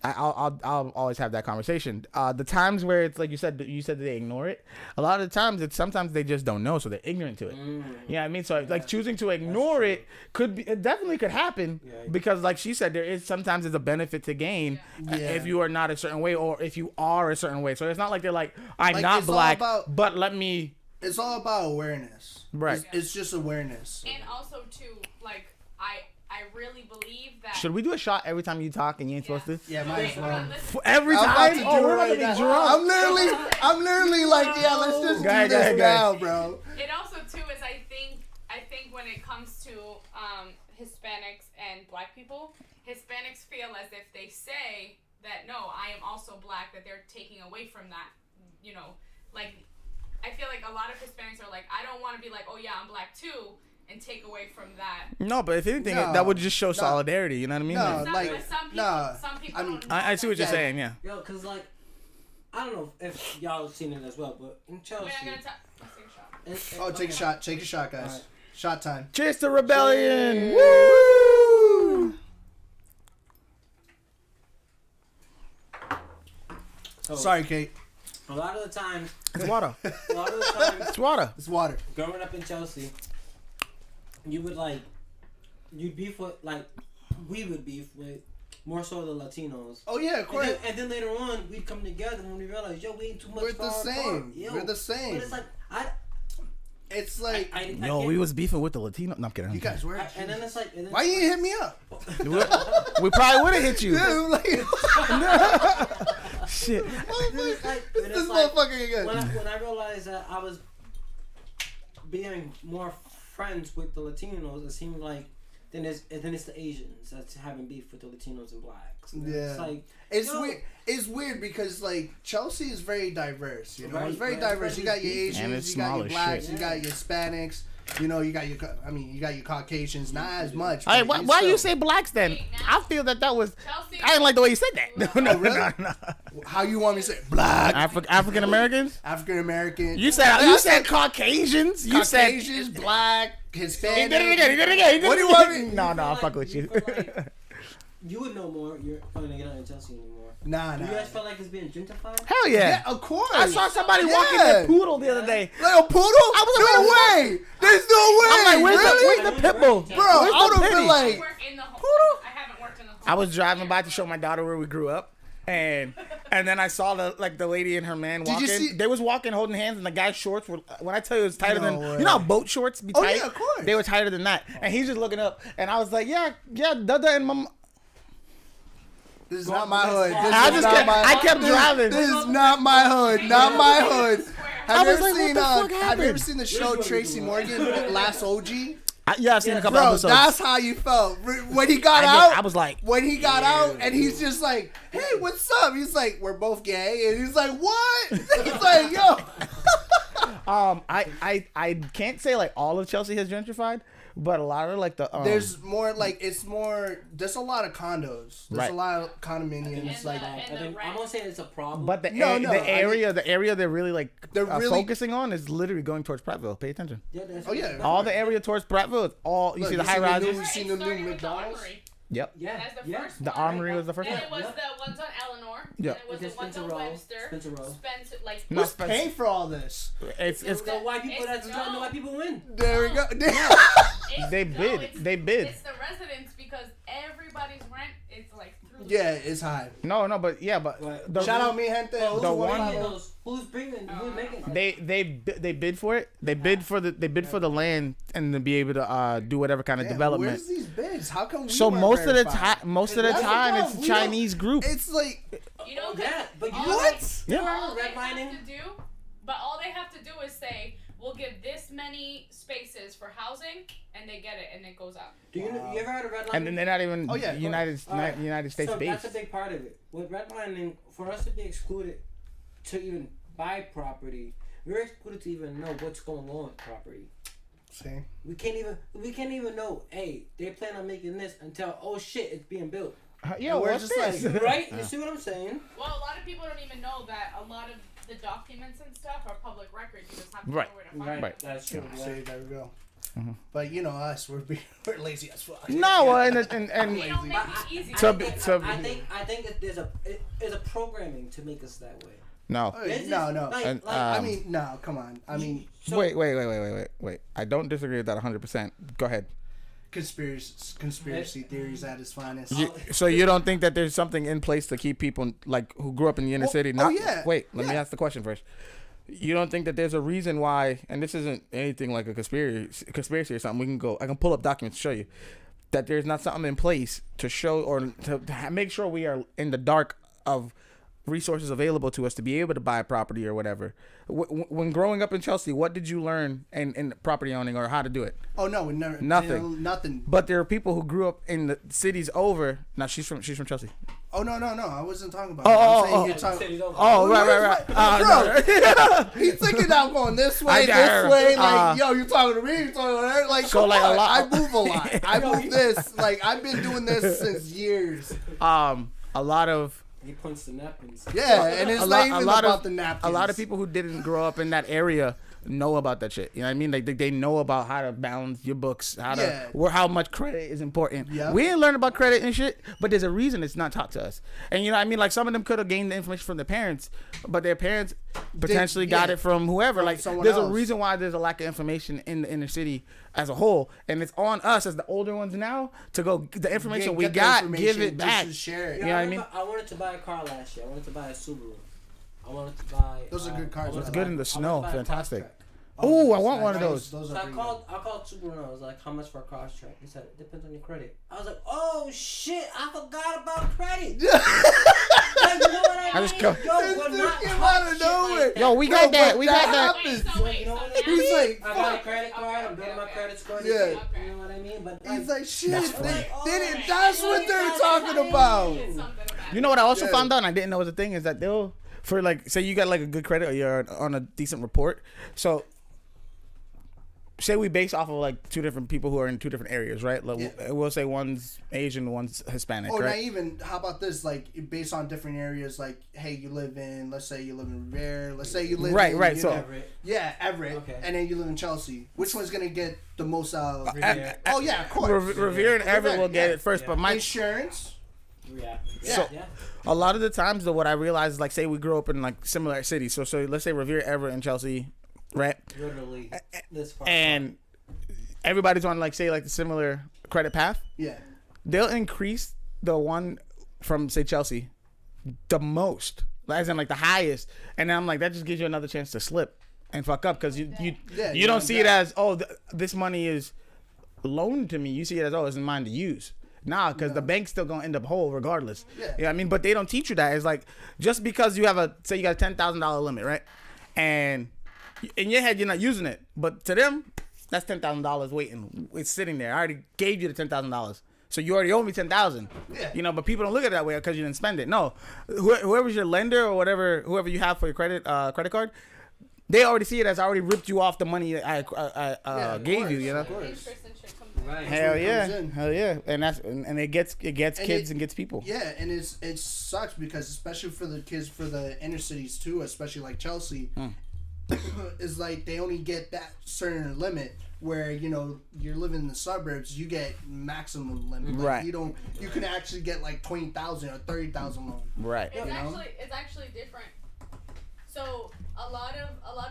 I'll always have that conversation. The times where it's like you said that they ignore it. A lot of the times, sometimes they just don't know, so they're ignorant to it. You know what I mean? So like choosing to ignore it definitely could happen because, like she said, sometimes there's a benefit to gain if you are not a certain way or if you are a certain way. So it's not like they're like, I'm Like, not it's all black, about- but let me. It's all about awareness. Right. It's just awareness. And also too, like I really believe that. Should we do a shot every time you talk and you ain't supposed to? Yeah, might as well. Every I'm about time? to Oh, do we're it about to right be now. drunk. I'm literally like, yeah, let's just Go ahead, do go this ahead, go now, ahead. bro. It also too is I think when it comes to Hispanics and black people, Hispanics feel as if they say that no, I am also black, that they're taking away from that. You know, like I feel like a lot of Hispanics are like, I don't want to be like, oh yeah, I'm black too, and take away from that. No, but if anything, No, that would just show no. solidarity. You know what I mean? No, Some, like, but some people, nah, some people I mean, don't know I see what you're that. saying. Yeah. Yo, cause like, I don't know if y'all have seen it as well, but in Chelsea. We're not gonna let's take a shot. Oh, take a shot. Take a shot, guys. Alright. Shot time. Cheers to rebellion! Cheers. Woo! So, Sorry, Kate. a lot of the times, It's water. It's water. It's water. growing up in Chelsea, you'd beef with, like, we would beef with more so the Latinos. Oh yeah, of course. And then later on, we'd come together when we realized, yo, we ain't too much We're the far same. apart. Yo, We're the same. But it's like, It's like I Yo, get- we was beefing with the Latino. No, I'm kidding. you guys were. and then it's like, and then Why you didn't hit me up? we probably would have hit you. Yeah, like, Shit. it's like, and this it's like, motherfucker again. when I realized that I was being more friends with the Latinos, it seemed like then it's the Asians that's having beef with the Latinos and blacks. And Yeah. It's like It's weird. It's weird because like Chelsea is very diverse. You know, it's very diverse. You got your Asians, you got your blacks, you got your Hispanics. You know, you got your Caucasians. Not as much. Hey, but why still- you say blacks then? Hey, I now- feel that was. Chelsea. I didn't like the way you said that. No, really? no. How you want me to say black? African Americans. African American. You said Caucasians. You said. Caucasians, black, He Hispanic. did it again. He did it again. He did What it do you want again. me- No, You I'll feel fuck like- with you. feel like you would know more. You're probably not in Chelsea anymore. Nah. Do you guys feel like it's being gentrified? Hell yeah. Yeah, of course. I saw somebody Yeah. walking their poodle the other day. Like a poodle? I was like, no way. There's no way. I'm like, really? where's the pit bull? Bro, Where's I the would have pitty? been I like, work in the home. I haven't worked in the home. I was driving by to show my daughter where we grew up, and then I saw the lady and her man Did you walking. see- They was walking holding hands, and the guy's shorts were. When I tell you it was tighter No than way. you know how boat shorts be Oh, tight. yeah, of course. They were tighter than that, and he's just looking up, and I was like, yeah, Dada and mom. this is not my hood. This I is just not kept, my I kept this- driving. This is not my hood. Not my hood. I Have you was ever like, what seen the fuck Have you ever happened? seen the show Tracy Morgan, Last OG? Yeah, I've seen a couple Bro, episodes. that's how you felt when he got I out. was like, when he got out, and he's just like, "Hey, what's up?" He's like, "We're both gay," and he's like, "What?" He's like, "Yo." I can't say like all of Chelsea has gentrified, but a lot of like the There's more like there's a lot of condos. There's Right. a lot of condominiums. And like the- I and think, rent. I'm not saying it's a problem. But the No, area, no, the I area they're really like They're really- focusing on is literally going towards Prattville. Pay attention. yeah, that's, Oh, yeah. All the area towards Prattville is all you Look, see the you high see the rises. new- seen the new started with the McDonald's? Armory. Yep. Yeah, That's the yeah. first The one. Armory was the first And one. it was Yeah. the ones on Eleanor. Yeah. And it was Just the ones Spencer on Row. Webster. Spencer Row. Spencer, like, No, Who's paying for all this? It's The white people. That's it's- not the white people win. There we go. it's, They bid. it's- They bid. It's the residents because everybody's rent is like through the Yeah, it's high. no, but Right. the, Shout out me, gente. The one- Who's bringing? Who's making? they bid for it. They bid for the land and to be able to do whatever kind of Yeah, development. Where's these bids? How come we So weren't most of the verified? time, it's That's the problem. a We don't- Chinese group. It's like You know, 'cause Yeah, but you all know they- what? Yeah. All they Redlining? have to do, but all they have to do is say, "We'll give this many spaces for housing," and they get it, and it goes out. Do you ever heard of redlining? And then they're not even Oh, yeah, United States so based. that's a big part of it. With redlining, for us to be excluded to even buy property, we're excluded to even know what's going on with property. see. We can't even know. Hey, they plan on making this until shit, it's being built. Yo, we're what's just this? like- Right? You see what I'm saying? Well, a lot of people don't even know that a lot of the documents and stuff are public record. You just have to Right. know where to find Right. them. That's true. Yeah. See, there we go. But you know us, we're lazy as fuck. No, and We don't make it easy. To I be- think, to- I think that there's a programming to make us that way. no. It's No, just, like, And, I Um, mean, no, come on. I mean, so- Wait. I don't disagree with that 100%. Go ahead. conspiracy theories at its finest. So you don't think that there's something in place to keep people like who grew up in the inner city? Not, yeah. Wait, let me Yeah. ask the question first. You don't think that there's a reason why, and this isn't anything like a conspiracy or something. I can pull up documents to show you that there's not something in place to show or to make sure we are in the dark of resources available to us to be able to buy a property or whatever. When growing up in Chelsea, what did you learn in property owning or how to do it? Oh no, we never. Nothing. Nothing. But there are people who grew up in the cities over. Now she's from Chelsea. Oh no. I wasn't talking about. Oh, that. I'm oh, saying oh. you're talking. Oh, right. He's thinking I'm going this way, I got her. this way. Like, yo, you talking to me? You talking to her? Like, So, come like, a on. lot- I move a lot. I move this. Like, I've been doing this since years. A lot of He points to napkins. Yeah, and it's not even about the napkins. a lot of people who didn't grow up in that area know about that shit. You know what I mean? Like they know about how to balance your books, how much credit is important. Yeah. We didn't learn about credit and shit, but there's a reason it's not taught to us. And you know what I mean? Like some of them could have gained the information from their parents, but their parents potentially got it from whoever. From Like someone there's a else. reason why there's a lack of information in the inner city as a whole, and it's on us as the older ones now to go the information we Get the got, information, give it just back. to share it. You know what I mean? I wanted to buy a car last year. I wanted to buy a Subaru. I wanted to buy. Those are good cars. I wanted That's to good buy- in the I wanted to snow. buy a Fantastic. Crosstrek. Ooh, I want one of those. Those So are I pretty called Subaru and I was like, how much for a Crosstrek? He said, it depends on your credit. I was like, oh shit, I forgot about credit. Like, you know what I I mean? just go- Yo, we're not came taught out of shit nowhere. like Yo, we Bro, got that. but We that got that. happens. You know what I He's mean? like, I got a credit card. I'm building my credit score. Yeah. You know what I mean? But He's like, shit. That's funny. That's what they're talking about. You know what I also Yeah. found out and I didn't know was a thing is that they'll for like say you got like a good credit or you're on a decent report. So say we base off of like two different people who are in two different areas, right? Like, Yeah. we'll say one's Asian, one's Hispanic, Oh, not right? even. How about this? Like, based on different areas. Like, hey, you live in. Let's say you live in Revere. Let's say you live Right, in. right, you so- know, Everett. yeah, Everett. Okay. And then you live in Chelsea. Which one's gonna get the most out? Of Revere. Oh yeah, of course. Revere and Everett will get Yeah. it first, Yeah. but my Insurance. Yeah. So- Yeah. a lot of the times though, what I realize is like say we grew up in like similar cities. So let's say Revere, Everett, and Chelsea, right? Literally this far. And everybody's on like say like the similar credit path. Yeah. They'll increase the one from say Chelsea the most, as in like the highest, and then I'm like that just gives you another chance to slip and fuck up because you Yeah, you don't see it as this money is loaned to me. You see it as it's mine to use. Nah, because the bank's still gonna end up whole regardless. Yeah. You know what I mean? But they don't teach you that. It's like just because you have say you got a $10,000 limit, right? And in your head you're not using it, but to them that's $10,000 waiting. It's sitting there. I already gave you the $10,000. So you already owe me $10,000. Yeah. You know, but people don't look at it that way because you didn't spend it. No, whoever's your lender or whoever you have for your credit card, they already see it as I already ripped you off the money that I of gave course, you. You know. of course. Interest and shit comes in. Right. Hell what yeah, comes in. hell yeah, and it gets kids and gets people. Yeah, and it sucks because especially for the kids for the inner cities too, especially like Chelsea, is like they only get that certain limit. Where you're living in the suburbs, you get maximum limit. Like, Right. You can actually get like 20,000 or 30,000 loan. Right. It's actually different. So a lot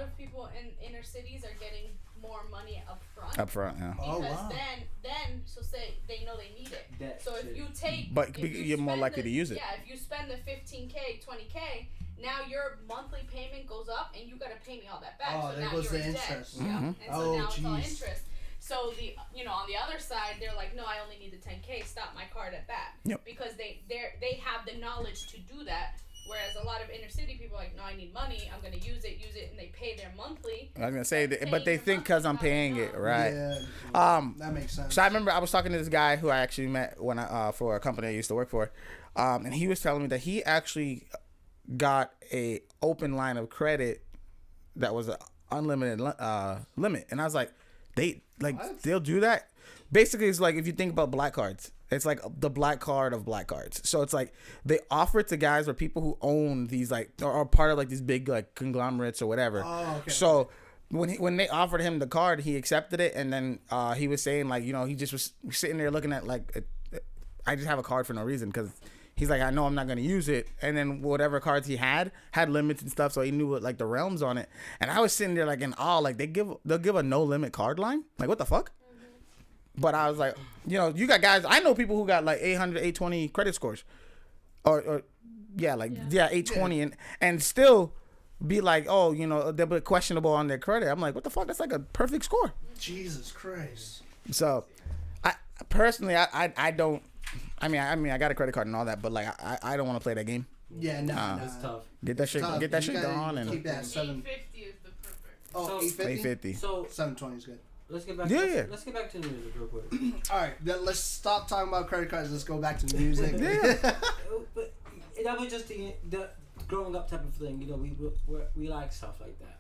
of people in inner cities are getting more money up front. Up front, yeah. Oh, Because wow. then so say they know they need it. That So if shit. you take, But if you you're more spend likely the- to use it. Yeah, if you spend the 15K, 20K, now your monthly payment goes up, and you gotta pay me all that back. Oh, so there now goes you're the in debt. interest. Yeah, Mhm. and so Oh, now it's all jeez. interest. So on the other side, they're like, no, I only need the 10K. Stop my card at that. Yep. Because they have the knowledge to do that. Whereas a lot of inner city people are like, no, I need money. I'm gonna use it, and they pay their monthly. I was gonna say, Paying but they your think because I'm monthly paying not it, enough. right? Yeah, that makes sense. So I remember I was talking to this guy who I actually met when I for a company I used to work for, and he was telling me that he actually got a open line of credit that was an unlimited limit, and I was like, they'll do that. Basically, it's like if you think about black cards, it's like the black card of black cards. So it's like they offer it to guys or people who own these like or are part of like these big like conglomerates or whatever. Oh, okay. So when they offered him the card, he accepted it, and then he was saying like he just was sitting there looking at like I just have a card for no reason because he's like I know I'm not gonna use it, and then whatever cards he had limits and stuff, so he knew what like the realms on it, and I was sitting there like in awe, like they'll give a no limit card line, like what the fuck. But I was like, you got guys. I know people who got like 800, 820 credit scores, or 820, and still be like, oh, they'll be questionable on their credit. I'm like, what the fuck? That's like a perfect score. Jesus Christ. So, I personally, I don't. I mean, I got a credit card and all that, but like, I don't want to play that game. Yeah, nah. It's tough. Get that shit, Tough. get that You shit gotta going, and keep that 850 is the perfect. Oh, So- 850? 850. So 720 is good. let's get back. Yeah. Let's get back to the music real quick. All right, then let's stop talking about credit cards. Let's go back to music. But that was just the growing up type of thing. We like stuff like that.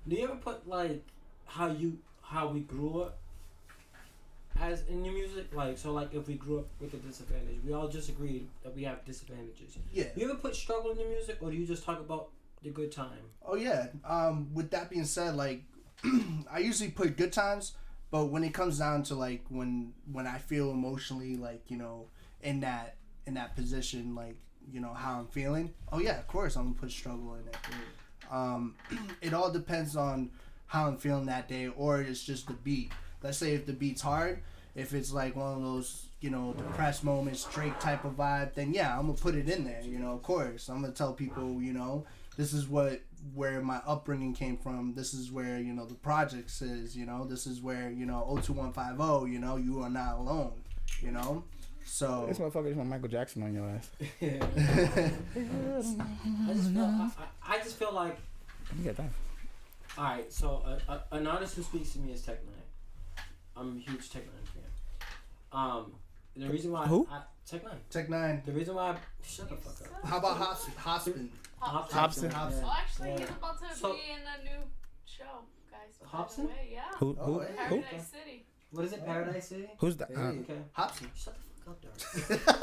Do you ever put like how we grew up as in your music? Like if we grew up with a disadvantage, we all just agreed that we have disadvantages. Yeah. You ever put struggle in your music, or do you just talk about the good time? Oh yeah. With that being said, like I usually put good times, but when it comes down to like when I feel emotionally like in that position, like how I'm feeling. Oh yeah, of course I'm gonna put struggle in it. It all depends on how I'm feeling that day, or it's just the beat. Let's say if the beat's hard, if it's like one of those depressed moments, Drake type of vibe, then yeah, I'm gonna put it in there. Of course I'm gonna tell people this is where my upbringing came from. This is where the projects is. This is where 02150. You are not alone. So This motherfucker just want Michael Jackson on your ass. I just feel like. You got that. All right, so an artist who speaks to me is Tech Nine. I'm a huge Tech Nine fan. The reason why Who? Tech Nine. Tech Nine. The reason why shut the fuck up. How about Hopspin? Hobson. Yeah. Oh, actually, Yeah. he's about to So- be in a new show, guys. by the Hobson? way, yeah. Who? Oh, hey. Who? Paradise City. What is it? Paradise City. Who's that? Hey. Okay. Hopsin. Shut the fuck up, Dark.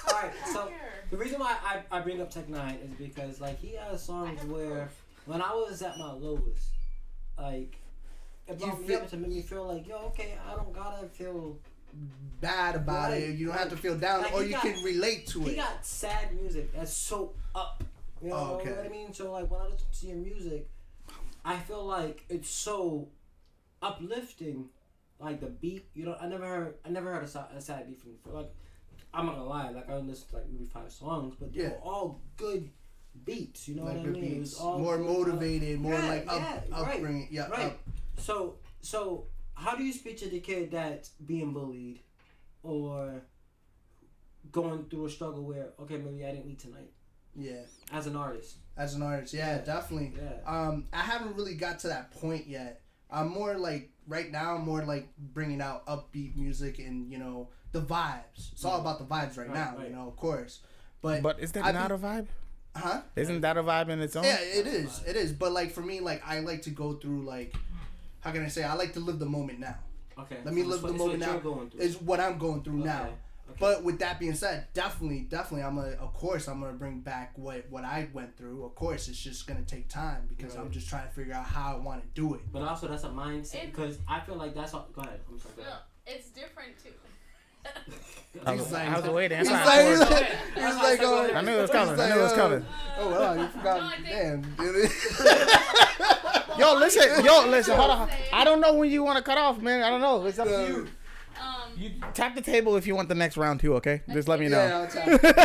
All right, so Here. the reason why I bring up Tech Nine is because like he has songs where when I was at my lowest, like it brought me up to make me feel like yo, okay, I don't gotta feel. Bad about Right, it. You don't right. have to feel down, Like, or he you got- can relate to He it. got sad music that's so up. You know Oh, okay. what I mean? So like when I listen to your music, I feel like it's so uplifting. Like the beat, you know, I never heard a sad beat from like. I'm not gonna lie, like I only listened to like maybe 5 songs, but they Yeah. were all good beats. You know Like what I good mean? It beats, was all more good, motivated, more yeah, like yeah, right, upbringing. Yeah, right. up. So how do you speak to the kid that's being bullied, or going through a struggle where okay maybe I didn't eat tonight Yeah. as an artist? As an artist, yeah, definitely. Yeah. I haven't really got to that point yet. I'm more like right now. I'm more like bringing out upbeat music and you know the vibes. It's all about the vibes right now. Right. You know, of course. But But is that not a vibe? huh? Isn't that a vibe in its own? Yeah, it is. It is. But like for me, like I like to go through like, how can I say? I like to live the moment now. Okay. Let me so live the it's moment what now. you're going through. Is what I'm going through now. Okay. But with that being said, definitely, I'm gonna bring back what I went through. Of course, it's just gonna take time because I'm Right. just trying to figure out how I want to do it. But also that's a mindset It- because I feel like that's all. Go ahead. I'm sorry. Go No, ahead. it's different too. I was waiting. He's That's like, why I he's scored. like, oh, I knew it was coming. he's I knew it was like, coming. Oh well, you No, forgot. I think- Damn. Yo, listen. Hold on. I don't know when you want to cut off, man. I don't know. It's up to you. You Tap the table if you want the next round too. Okay, just let me know. Yeah,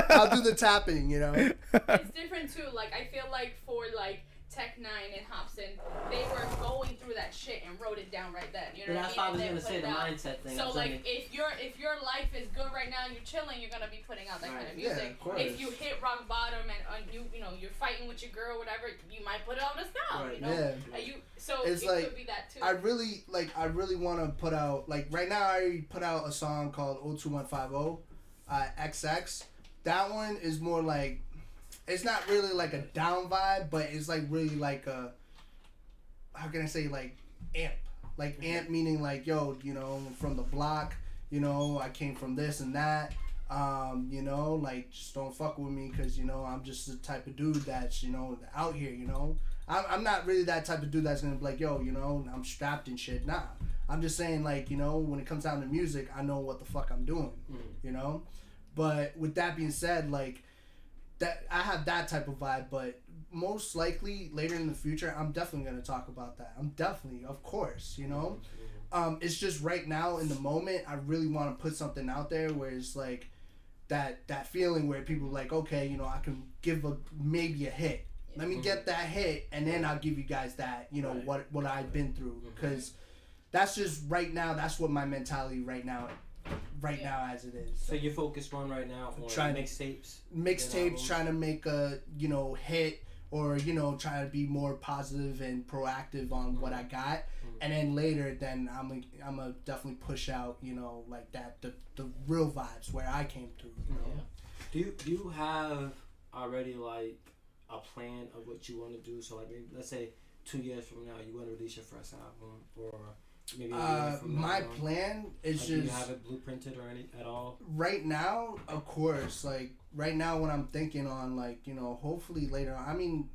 I'll do the tapping. You know. it's different too. Like I feel like for like Tech Nine and Hobson, they were going through that shit and wrote it down right then. You know But what that's I why I was mean? And gonna then say the put it out. mindset thing. So I'm like saying- if your life is good right now and you're chilling, you're gonna be putting out that kind of Right. Yeah, music. of course. If you hit rock bottom and you know you're fighting with your girl, whatever, you might put it on us now. Right. You know. Yeah. So It's it like, could be that too. I really want to put out like right now. I already put out a song called 02150 XX. That one is more like, it's not really like a down vibe, but it's like really like a, how can I say, like amp. Like amp meaning like, yo, you know, from the block, you know, I came from this and that. You know, like just don't fuck with me because you know I'm just the type of dude that's you know out here. You know, I'm not really that type of dude that's gonna be like, yo, you know, I'm strapped and shit. Nah, I'm just saying like you know when it comes down to music, I know what the fuck I'm doing. You know, but with that being said, like that I have that type of vibe, but most likely later in the future, I'm definitely gonna talk about that. I'm definitely, of course, you know. It's just right now in the moment, I really want to put something out there where it's like that feeling where people are like, okay, you know, I can give maybe a hit. Let me get that hit, and then I'll give you guys that, you know, what I've been through, because that's just right now. That's what my mentality right now as it is. So you're focused on right now on Trying to- mixtapes, trying to make a you know hit, or you know trying to be more positive and proactive on what I got, and then later then I'm a definitely push out you know like that the real vibes where I came through. You know? Do you have already like a plan of what you want to do? So like maybe, let's say 2 years from now you want to release your first album, or maybe a year from my now. plan is Like, do you just have it blueprinted or any at all? right now, of course, like right now what I'm thinking on, like, you know, hopefully later on, I mean,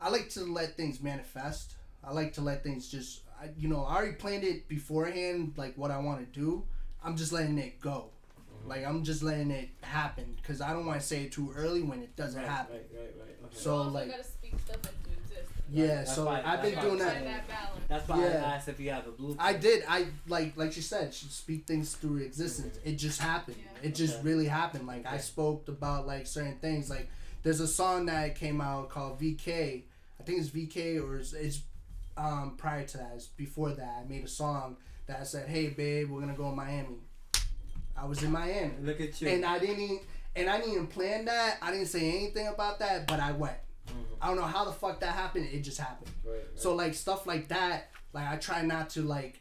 I like to let things manifest. I like to let things just, you know, I already planned it beforehand, like what I want to do. I'm just letting it go. Like, I'm just letting it happen because I don't want to say it too early when it doesn't happen. Right. Okay. So, you also like, gotta speak stuff into existence. yeah, That's so why- I've been that's doing why- that. That balance. That's why I Yeah. asked if you have a blueprint. I did. I like you said, she speak things through existence. It just happened. Yeah. It just Okay. really happened. Like I spoke about like certain things. Like there's a song that came out called VK. I think it's VK or it's prior to that. It's before that. I made a song that said, "Hey babe, we're gonna go to Miami." I was in Miami. Look at you. And I didn't even plan that. I didn't say anything about that, but I went. I don't know how the fuck that happened. It just happened. Right. So like stuff like that, like I try not to like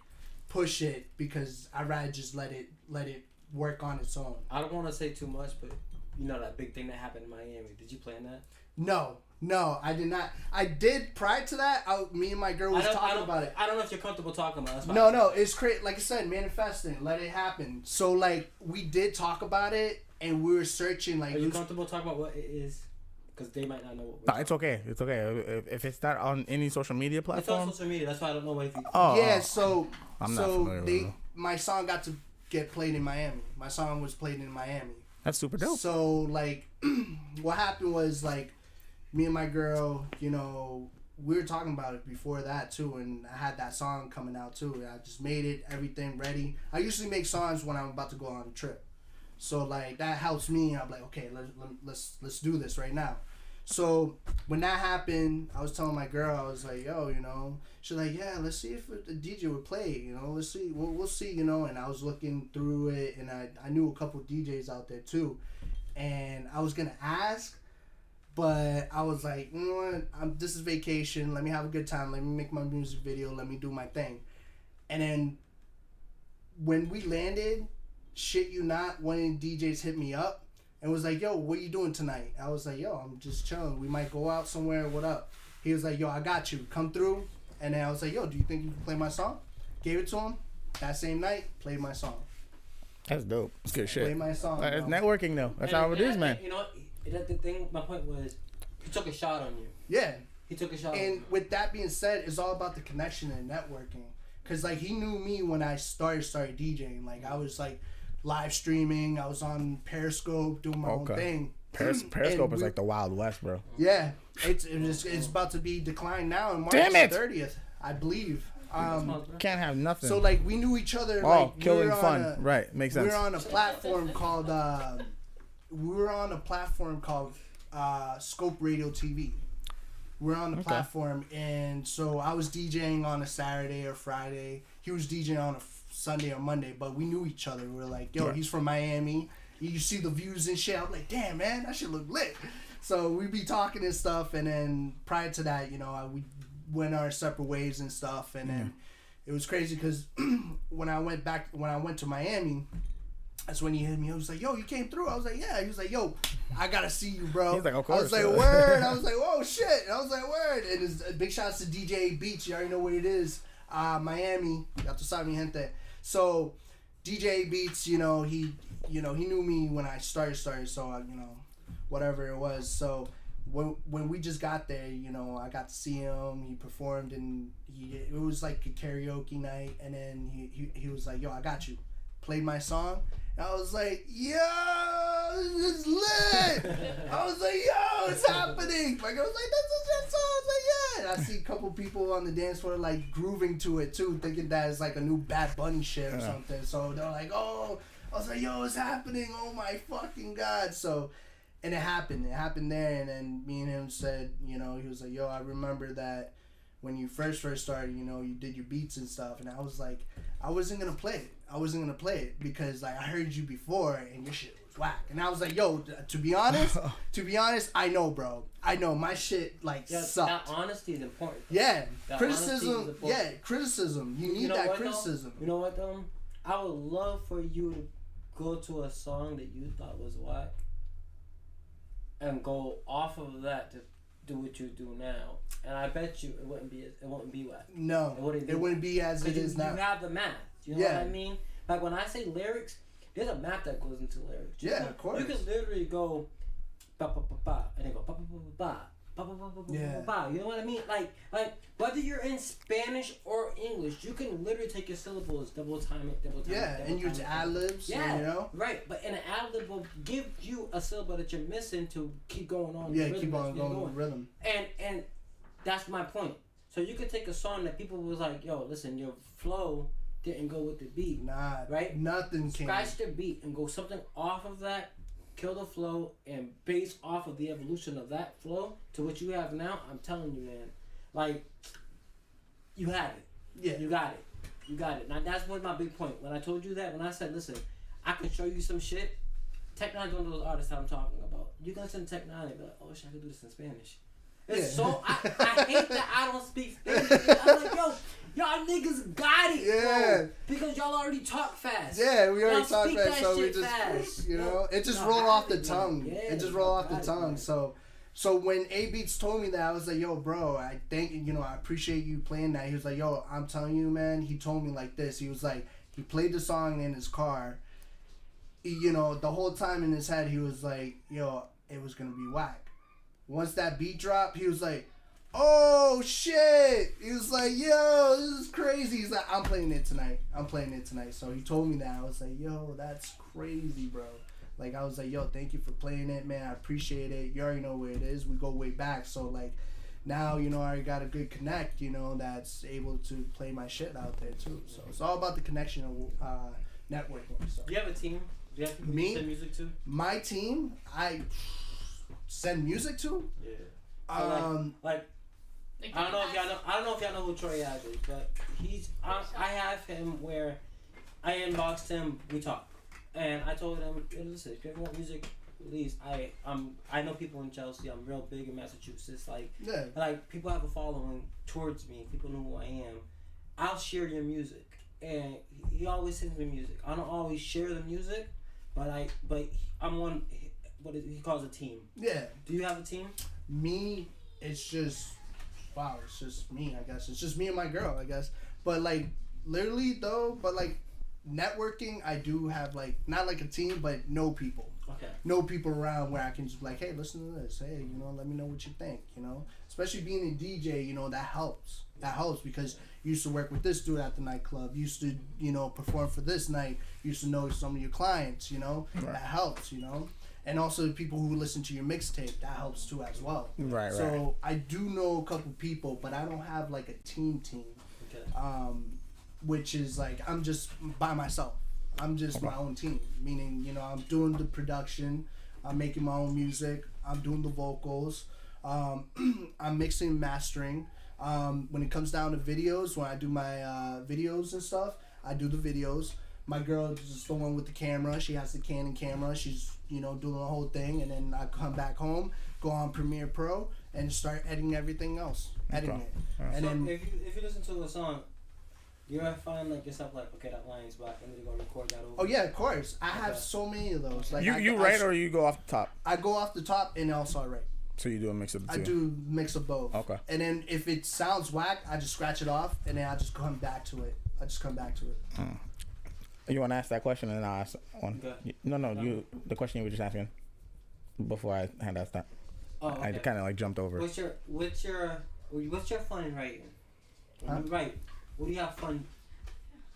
push it because I'd rather just let it work on its own. I don't want to say too much, but you know that big thing that happened in Miami. Did you plan that? No, I did not. I did prior to that. Me and my girl was talking about it. I don't know if you're comfortable talking about it. No, it's crazy. Like I said, manifesting, let it happen. So like we did talk about it, and we were searching. Like, are you comfortable talking about what it is? Because they might not know what. No, it's okay. It's okay. If it's not on any social media platform. It's on social media. That's why I don't know what if you. Yeah. So I'm not familiar with it. My song got to get played in Miami. My song was played in Miami. That's super dope. So like, what happened was like, me and my girl, you know, we were talking about it before that too, and I had that song coming out too. I just made it, everything ready. I usually make songs when I'm about to go on a trip, so like that helps me. I'm like, okay, let's do this right now. So when that happened, I was telling my girl, I was like, yo, you know, she's like, yeah, let's see if the DJ would play, you know, let's see, we'll see, you know. And I was looking through it, and I knew a couple DJs out there too, and I was gonna ask, but I was like, you know what, this is vacation, let me have a good time, let me make my music video, let me do my thing. And then when we landed, shit you not, one of the DJs hit me up and was like, yo, what you doing tonight? I was like, yo, I'm just chilling. We might go out somewhere. What up? He was like, yo, I got you. Come through. And then I was like, yo, do you think you can play my song? Gave it to him. That same night, played my song. That's dope. It's good shit. Played my song. It's networking though. That's how it is, man. You know, the thing. My point was, he took a shot on you. Yeah. He took a shot. And with that being said, it's all about the connection and networking. Cause like he knew me when I started DJing. Like I was like live streaming. I was on Periscope doing my own thing. Periscope is like the Wild West, bro. Yeah, it's about to be declined now in March 30th, I believe. Can't have nothing. So like we knew each other. Oh, like, killing fun, right? Makes sense. We were on a platform called Scope Radio TV. We're on the platform, and so I was DJing on a Saturday or Friday. He was DJing on a Sunday or Monday, but we knew each other. We were like, yo, he's from Miami. You see the views and shit. I'm like, damn, man, that shit look lit. So we'd be talking and stuff, and then prior to that, you know, we went our separate ways and stuff, and then it was crazy because when I went to Miami, that's when he hit me. I was like, yo, you came through? I was like, yeah. He was like, yo, I gotta see you, bro. He's like, of course. I was like, word. I was like, whoa, shit. I was like, word. And it's big shouts to DJ Beach. You already know what it is. Miami. Ya tu sabes, mi gente. So DJ Beats, you know, he knew me when I started. So you know, whatever it was. So when we just got there, you know, I got to see him. He performed, and it was like a karaoke night. And then he was like, yo, I got you. Played my song. And I was like, yo, this is lit. I was like, yo, it's happening. My girl was like, this is your song. I was like, yeah. And I see a couple people on the dance floor like grooving to it too, thinking that it's like a new Bad Bunny shit or something. So they're like, oh, I was like, yo, it's happening. Oh my fucking God. So, and it happened. It happened there. And then me and him said, you know, he was like, yo, I remember that when you first started, you know, you did your beats and stuff. And I was like, I wasn't going to play it because like I heard you before and your shit was whack. And I was like, yo, to be honest, I know, bro. I know my shit like sucked. That honesty is important. Yeah. That Criticism. Yeah, criticism. You need that criticism. You know what though? I would love for you to go to a song that you thought was whack and go off of that to do what you do now, and I bet you it wouldn't be whack. No, it wouldn't be as it is now. You have the math. You know what I mean? Like when I say lyrics, there's a math that goes into lyrics. Yeah, of course. You can literally go ba ba ba ba, and then go ba ba ba ba ba ba ba ba ba ba. You know what I mean? Like whether you're in Spanish or English, you can literally take your syllables, double time it. Yeah, and use ad-libs. Yeah, you know. Right. But an ad-lib will give you a syllable that you're missing to keep going on. Yeah, keep on going with rhythm. And that's my point. So you could take a song that people was like, yo, listen, your flow didn't go with the beat. Nah, right? Nothing came. Scratch the beat and go something off of that, kill the flow, and base off of the evolution of that flow to what you have now. I'm telling you, man, like, you have it. Yeah. You got it. Now that's what my big point. When I told you that, when I said, listen, I can show you some shit. Tech Nine is one of those artists I'm talking about. You can listen to Tech Nine and be like, oh shit, I could do this in Spanish. It's so I hate that I don't speak Spanish. I'm like, yo, y'all niggas got it, bro. Because y'all already talk fast. Yeah, we already y'all talk speak fast, that so we shit just fast. you know, it just roll off the tongue. It just roll off the tongue. So when A Beats told me that, I was like, yo, bro, I appreciate you playing that. He was like, yo, I'm telling you, man. He told me like this. He was like, he played the song in his car. You know, the whole time in his head, he was like, yo, it was gonna be whack. Once that beat dropped, he was like, oh shit. He was like, yo, this is crazy. He's like, I'm playing it tonight. So he told me that. I was like, yo, that's crazy, bro. Like, I was like, yo, thank you for playing it, man. I appreciate it. You already know where it is. We go way back. So, like, now, you know, I already got a good connect, you know, that's able to play my shit out there, too. So, it's all about the connection of networking. So. Do you have a team? Do you have people you send music to? My team, I send music to? Yeah. I don't know if y'all know who Troy Ave is, but I have him where I inboxed him, we talk. And I told him, listen, if you ever want music released, I know people in Chelsea. I'm real big in Massachusetts. Like people have a following towards me. People know who I am. I'll share your music, and he always sends me music. I don't always share the music, but I'm one. What he calls a team. Yeah. Do you have a team? Me, it's just it's just me. I guess it's just me and my girl. I guess, but like literally though, but like. Networking, I do have like not like a team, but know people. Okay. Know people around where I can just be like, hey, listen to this. Hey, you know, let me know what you think. You know, especially being a DJ, you know, that helps. That helps because you used to work with this dude at the nightclub. You used to, you know, perform for this night. You used to know some of your clients. You know, that helps. You know, and also the people who listen to your mixtape, that helps too as well. Right. So I do know a couple people, but I don't have like a team. Okay. Which is like I'm just by myself. I'm just my own team. Meaning, you know, I'm doing the production, I'm making my own music, I'm doing the vocals, I'm mixing and mastering. When it comes down to videos, when I do my videos and stuff, I do the videos. My girl is the one with the camera. She has the Canon camera. She's, you know, doing the whole thing, and then I come back home, go on Premiere Pro, and start editing everything else. Editing it. And so then if you listen to a song, you ever find like yourself like, okay, that line's black, and then you go record that over? Oh yeah, of course. I have so many of those. Like you write or you go off the top? I go off the top and also I write. So you do a mix of the two? I do mix of both. Okay. And then if it sounds whack, I just scratch it off and then I just come back to it. You want to ask that question and I'll ask one? Okay. No. You the question you were just asking before I had that start. Oh, okay. I kind of like jumped over. What's your fun in writing? When you write, what do you have fun?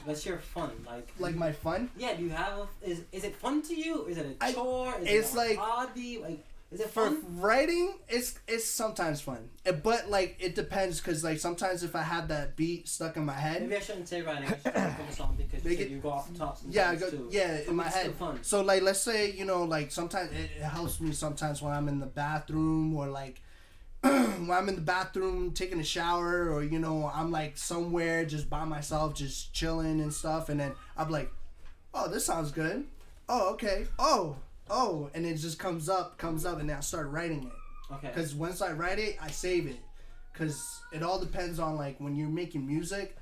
What's your fun like my fun? Yeah. Do you have is it fun to you? Is it a chore? Is it a hobby? Like, is it fun? For writing, it's sometimes fun, but like it depends because like sometimes if I have that beat stuck in my head. Maybe I shouldn't say writing. I should focus on because you go off the top. In my head. Fun. So like let's say, you know, like sometimes it helps me sometimes when I'm in the bathroom or like. When I'm in the bathroom taking a shower or, you know, I'm like somewhere just by myself just chilling and stuff, and then I'm like, oh, this sounds good. Oh, okay. Oh, and it just comes up and then I start writing it. Okay. Because once I write it, I save it. Because it all depends on like when you're making music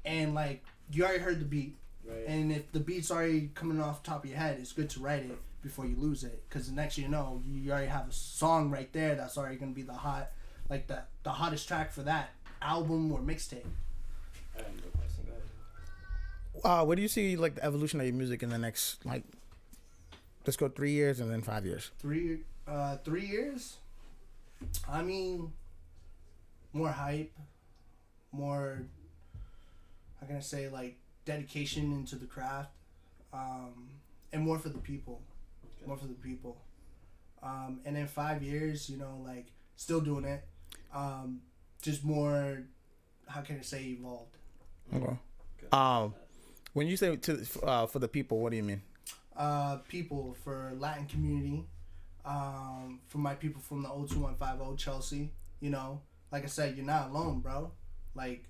and like you already heard the beat. Right. And if the beat's already coming off the top of your head, it's good to write it before you lose it, because the next you know, you already have a song right there that's already gonna be the hottest track for that album or mixtape. Where do you see like the evolution of your music in the next, like, let's go 3 years and then 5 years? 3 years? I mean, more hype, more, how can I say, like dedication into the craft, and more for the people. More for the people. And then 5 years, you know, like still doing it. Just more, how can I say, evolved. Okay. When you say for the people, what do you mean? People for Latin community. For my people from the 02150 Chelsea. You know, like I said, you're not alone, bro. Like,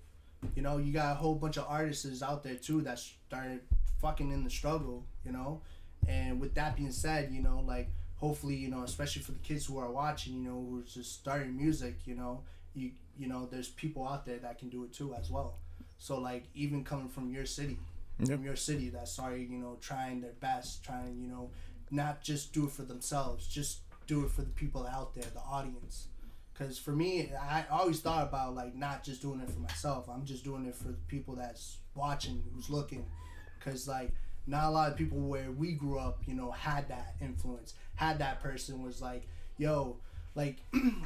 you know, you got a whole bunch of artists out there too that started fucking in the struggle, you know. And with that being said, you know, like hopefully, you know, especially for the kids who are watching, you know, who's just starting music, you know, you know, there's people out there that can do it too as well. So like even coming from your city, that's already, you know, trying their best, trying, you know, not just do it for themselves, just do it for the people out there, the audience. Because for me, I always thought about like not just doing it for myself. I'm just doing it for the people that's watching, who's looking. Because like not a lot of people where we grew up, you know, had that influence, had that person was like, yo, like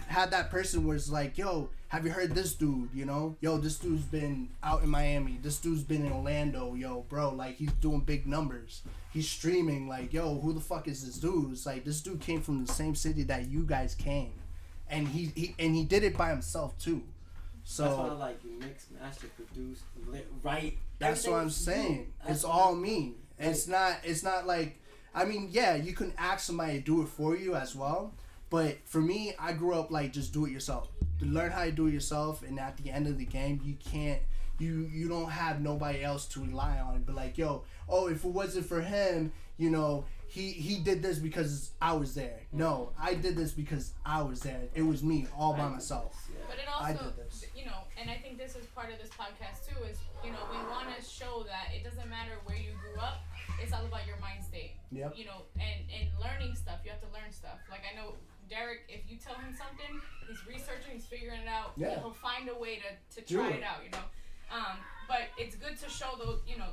had that person was like, yo, have you heard this dude, you know? Yo, this dude's been out in Miami. This dude's been in Orlando. Yo, bro, like he's doing big numbers. He's streaming. Like, yo, who the fuck is this dude? It's like this dude came from the same city that you guys came. And he did it by himself too. So that's why I like you mix, master, produce, write. That's what I'm saying. It's all me. It's not like, I mean, yeah, you can ask somebody to do it for you as well. But for me, I grew up like just do it yourself. To learn how to do it yourself, and at the end of the game, you can't. You don't have nobody else to rely on. But like, yo, oh, if it wasn't for him, you know, he did this because I was there. No, I did this because I was there. It was me all by myself. But it also, you know, and I think this is part of this podcast too, is, you know, we want to show that it doesn't matter where you grew up, it's all about your mind state. Yep. You know, and learning stuff, you have to learn stuff. Like I know Derek, if you tell him something, he's researching, he's figuring it out. Yeah. He'll find a way to try it out, you know. But it's good to show those, you know,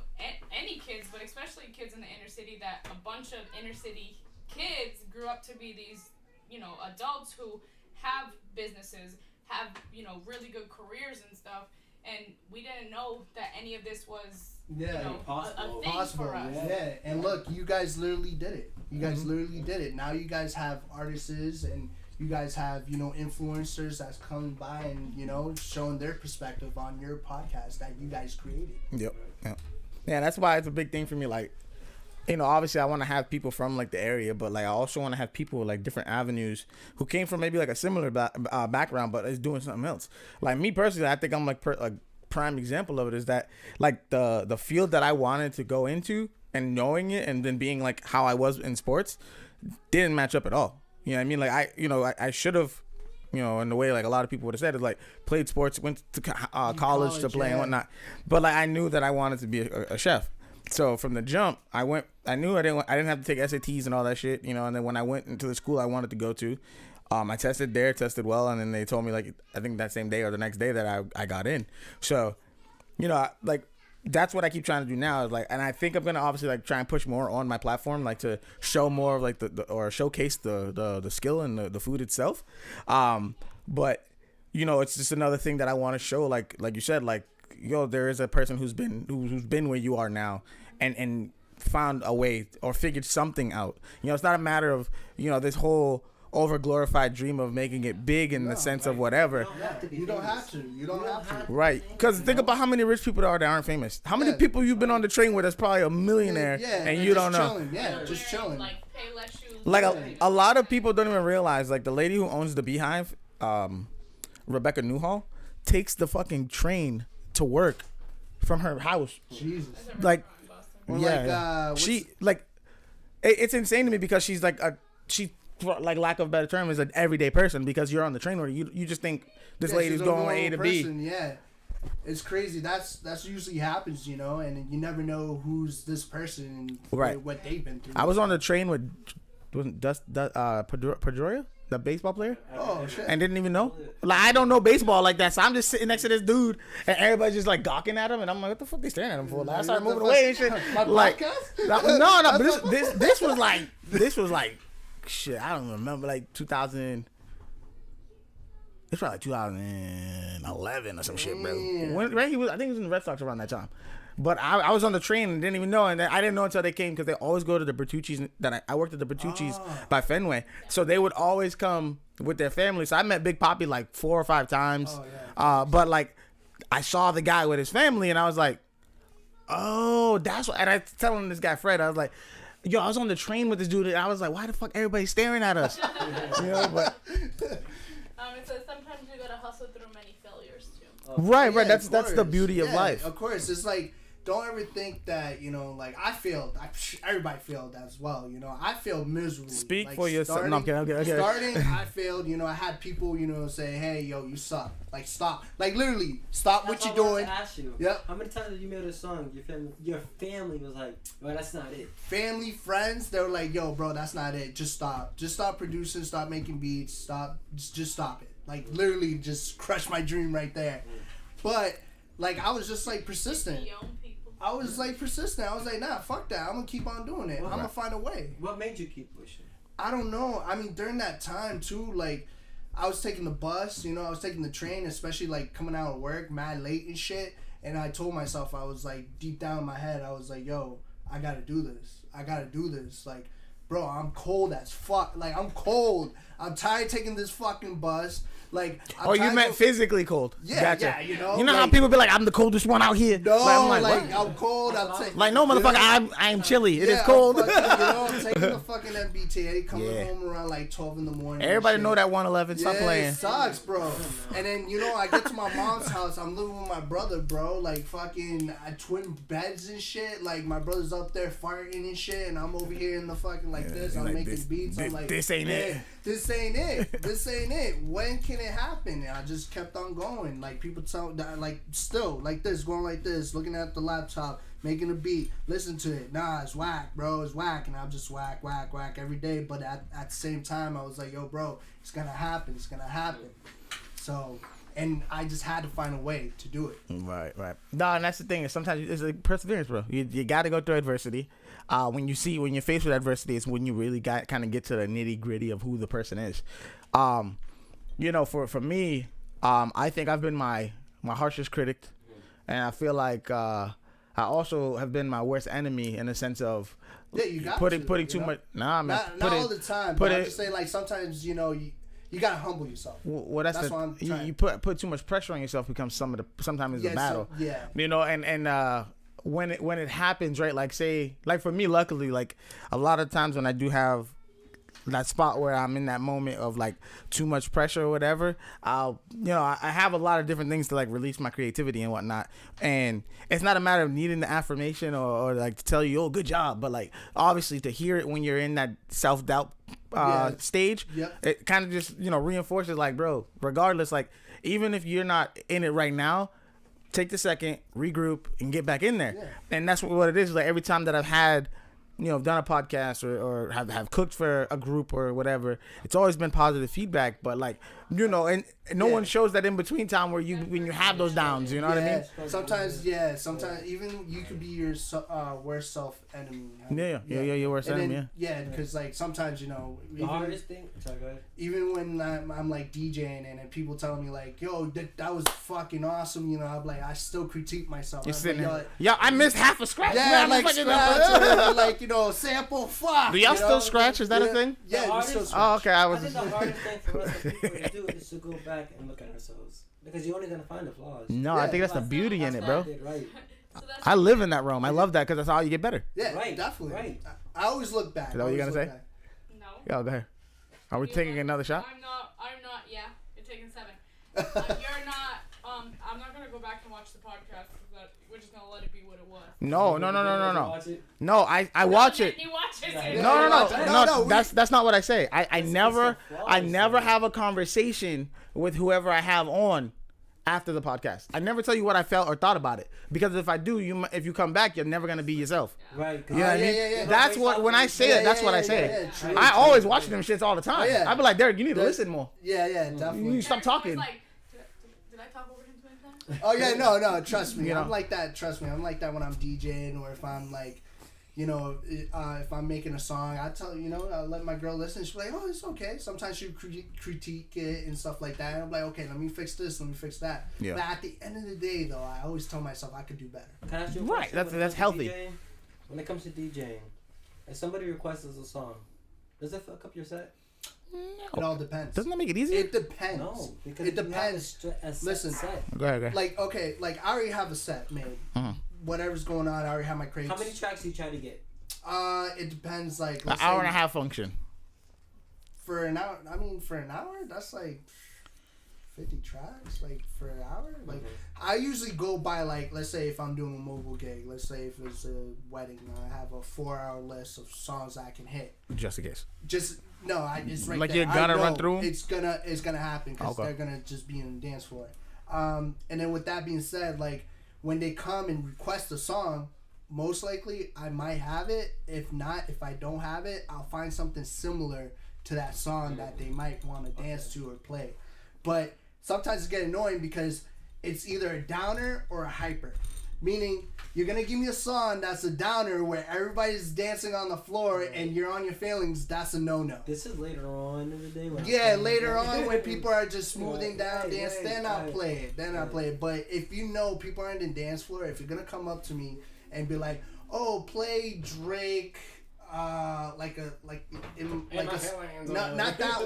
any kids, but especially kids in the inner city, that a bunch of inner city kids grew up to be these, you know, adults who have businesses, have, you know, really good careers and stuff, and we didn't know that any of this was, you know, a thing for us. Yeah, and look, you guys literally did it. You guys literally did it. Now you guys have artists and you guys have, you know, influencers that's coming by and, you know, showing their perspective on your podcast that you guys created. Yep. Yeah, that's why it's a big thing for me. Like, you know, obviously I want to have people from like the area, but like I also want to have people with like different avenues who came from maybe like a similar background, but is doing something else. Like me personally, I think I'm like a prime example of it is that like the field that I wanted to go into and knowing it and then being like how I was in sports didn't match up at all. You know what I mean? Like I should have, you know, in the way like a lot of people would have said, is like played sports, went to college to play and whatnot. But like I knew that I wanted to be a chef. So from the jump, I knew I didn't have to take SATs and all that shit, you know. And then when I went into the school I wanted to go to, I tested well, and then they told me like I think that same day or the next day that I got in. So, you know, like that's what I keep trying to do now. Is like, and I think I'm gonna obviously like try and push more on my platform, like to show more of like or showcase the skill and the food itself. But you know, it's just another thing that I want to show. Like you said, like, yo, there is a person who's been where you are now, and found a way or figured something out. You know, it's not a matter of, you know, this whole over glorified dream of making it big in the sense of whatever. You don't have to. Right. Because think about how many rich people there are that aren't famous. How many people you've been on the train with that's probably a millionaire and you don't know. Chilling. Yeah, just chilling. Like pay less shoes. Like a lot of people don't even realize, like the lady who owns the Beehive, Rebecca Newhall, takes the fucking train to work from her house. Jesus. Like, yeah. She like, it's insane to me because she's like like lack of a better term is an everyday person, because you're on the train where you just think this lady's going from A to B. Yeah, it's crazy. That's usually happens, you know, and you never know who's this person and what they've been through. I was on the train with Pedroia, the baseball player. Oh shit! And didn't even know. Like I don't know baseball like that, so I'm just sitting next to this dude, and everybody's just like gawking at him, and I'm like, what the fuck they staring at him for? Like I started moving away and shit. Like no, but this was like. Shit, I don't remember, like 2000. It's probably like 2011 or some shit, bro. Right? I think he was in the Red Sox around that time. But I was on the train and didn't even know, and I didn't know until they came, because they always go to the Bertucci's. That I worked at the Bertucci's by Fenway, so they would always come with their family. So I met Big Papi like 4 or 5 times. But like I saw the guy with his family, and I was like, oh, that's what. And I telling this guy Fred, I was like, yo, I was on the train with this dude, and I was like, why the fuck everybody staring at us? You know, but It says sometimes you gotta hustle through many failures too. Right. That's the beauty of life. Of course, it's like don't ever think that, you know, like I failed. Everybody failed as well, you know. I failed miserably. Speak like, for yourself. No, okay. Starting, I failed. You know, I had people, you know, say, "Hey, yo, you suck." Like, stop. Like, literally, stop That's what you're all I wanted doing. to ask you. Yep. How many times have you made a song? Your family was like, "Well, that's not it." Family, friends, they were like, "Yo, bro, that's not it. Just stop. Just stop producing. Stop making beats. Stop. Just stop it." Like, literally, just crush my dream right there. But like, I was just like persistent. I was like persistent. I was like, nah, fuck that. I'm gonna keep on doing it. I'm gonna find a way. What made you keep pushing? I don't know. I mean, during that time too, like, I was taking the bus, you know, I was taking the train, especially like coming out of work, mad late and shit. And I told myself, I was like, deep down in my head, I was like, yo, I gotta do this. I gotta do this. Like, bro, I'm cold as fuck. Like, I'm cold. I'm tired of taking this fucking bus. Like, you meant physically cold? Yeah, gotcha. yeah, you know. You know like, how people be like, "I'm the coldest one out here." No, I'm like what? I'm cold. Like, no, motherfucker, I am chilly. It is cold. I'm taking the fucking MBTA, coming home around like 12 in the morning. Everybody know that 111. Stop playing. It sucks, bro. And then, you know, I get to my mom's house. I'm living with my brother, bro. Like, fucking twin beds and shit. Like, my brother's up there farting and shit, and I'm over here in the fucking like this. I'm like making beats. I'm like, this ain't it. This ain't it. This ain't it. When can it happen? And I just kept on going. Like, people tell that, like, still like this, going like this, looking at the laptop, making a beat, listen to it. Nah, it's whack, bro. It's whack. And I'm just whack every day. But at the same time, I was like, yo, bro, it's gonna happen. It's gonna happen. So, and I just had to find a way to do it. Right. No, and that's the thing. Is sometimes it's like perseverance, bro. You got to go through adversity. When you're faced with adversity, it's when you really kind of get to the nitty gritty of who the person is. You know, for me, I think I've been my harshest critic, and I feel like I also have been my worst enemy in the sense of you got putting too much. Nah, man. Not all the time. But I'm just saying, like, sometimes, you know, you gotta humble yourself. Well, that's what I'm trying. You put too much pressure on yourself becomes sometimes the battle. You know, and when it happens, right? Like, say, like for me, luckily, like a lot of times when I do have that spot where I'm in that moment of like too much pressure or whatever, I have a lot of different things to like release my creativity and whatnot. And it's not a matter of needing the affirmation or like to tell you, oh, good job, but like obviously to hear it when you're in that self-doubt stage, it kind of just, you know, reinforces like, bro, regardless, like even if you're not in it right now, take the second, regroup, and get back in there. And that's what it is. Like every time that I've had, you know, done a podcast or have cooked for a group or whatever, it's always been positive feedback. But like, you know, and no one shows that in between time where when you have those downs, you know what I mean? Sometimes even you could be your worst self enemy. Your worst enemy. Yeah, because like sometimes, you know, the hardest thing. Sorry, go ahead. Even when I'm like DJing and people telling me like, yo, that was fucking awesome, you know, I'm like, I still critique myself. You're sitting like, there. Yeah, I missed half a scratch. Yeah, man, like scratch, like, you know, sample fuck. Do y'all still scratch? Is that a thing? Yeah, we still scratch. Oh, okay. I think the hardest thing for us to do is to go back and look at ourselves, because you're only gonna find the flaws. No, I think that's the beauty in it, bro. Right. I live in that realm. I love that because that's how you get better. Yeah, right, definitely. Right. I always look back. Is that what you're gonna say? No. Yeah, go ahead. Are we taking another shot? I'm not. Yeah, you're taking 7. You're not. I'm not gonna go back and watch the podcast. We're just gonna let it be what it was. No. No, I watch it. He watches it. No. That's not what I say. I never have a conversation with whoever I have on after the podcast. I never tell you what I felt or thought about it, because if I do, if you come back, you're never gonna be yourself. Right. You know what I mean? That's what when I say it. That's what I say. I always watch them shits all the time. I be like, Derek, you need to listen more. Yeah, definitely. You need to stop talking. Like, did I talk over him 20 times? Oh yeah, no, trust me. You know? I'm like that. Trust me, I'm like that when I'm DJing or if I'm like, you know, if I'm making a song, I tell you know, I let my girl listen. She's like, oh, it's okay. Sometimes she critique it and stuff like that. And I'm like, okay, let me fix this, let me fix that. Yeah. But at the end of the day, though, I always tell myself I could do better. Can I ask you a Right, question? that's healthy. When it comes to DJing, if somebody requests a song, does it fuck up your set? It all depends. Doesn't that make it easier? It depends. No, because it depends. Listen, Go ahead. Like okay, like I already have a set made. Mm-hmm. Whatever's going on, I already have my crates. how many tracks do you try to get? It depends. Like An hour and a half function. For an hour, that's like 50 tracks like for an hour. Like I usually go by like, let's say if I'm doing a mobile gig, let's say if it's a wedding, I have a 4-hour list of songs I can hit. Just in case. Just no, it's right like there. you're gonna run through. It's gonna happen because they're gonna just be in the dance floor. And then with that being said, like when they come and request a song, most likely I might have it. If not, if I don't have it, I'll find something similar to that song that they might want to dance to or play. But sometimes it's getting annoying because it's either a downer or a hyper. Meaning, you're going to give me a song that's a downer where everybody's dancing on the floor and you're on your feelings, that's a no-no. This is later on in the day. Later on when people are just smoothing down dance, then I'll play it. I'll play it. But if you know people aren't in dance floor, if you're going to come up to me and be like, oh, play Drake... not that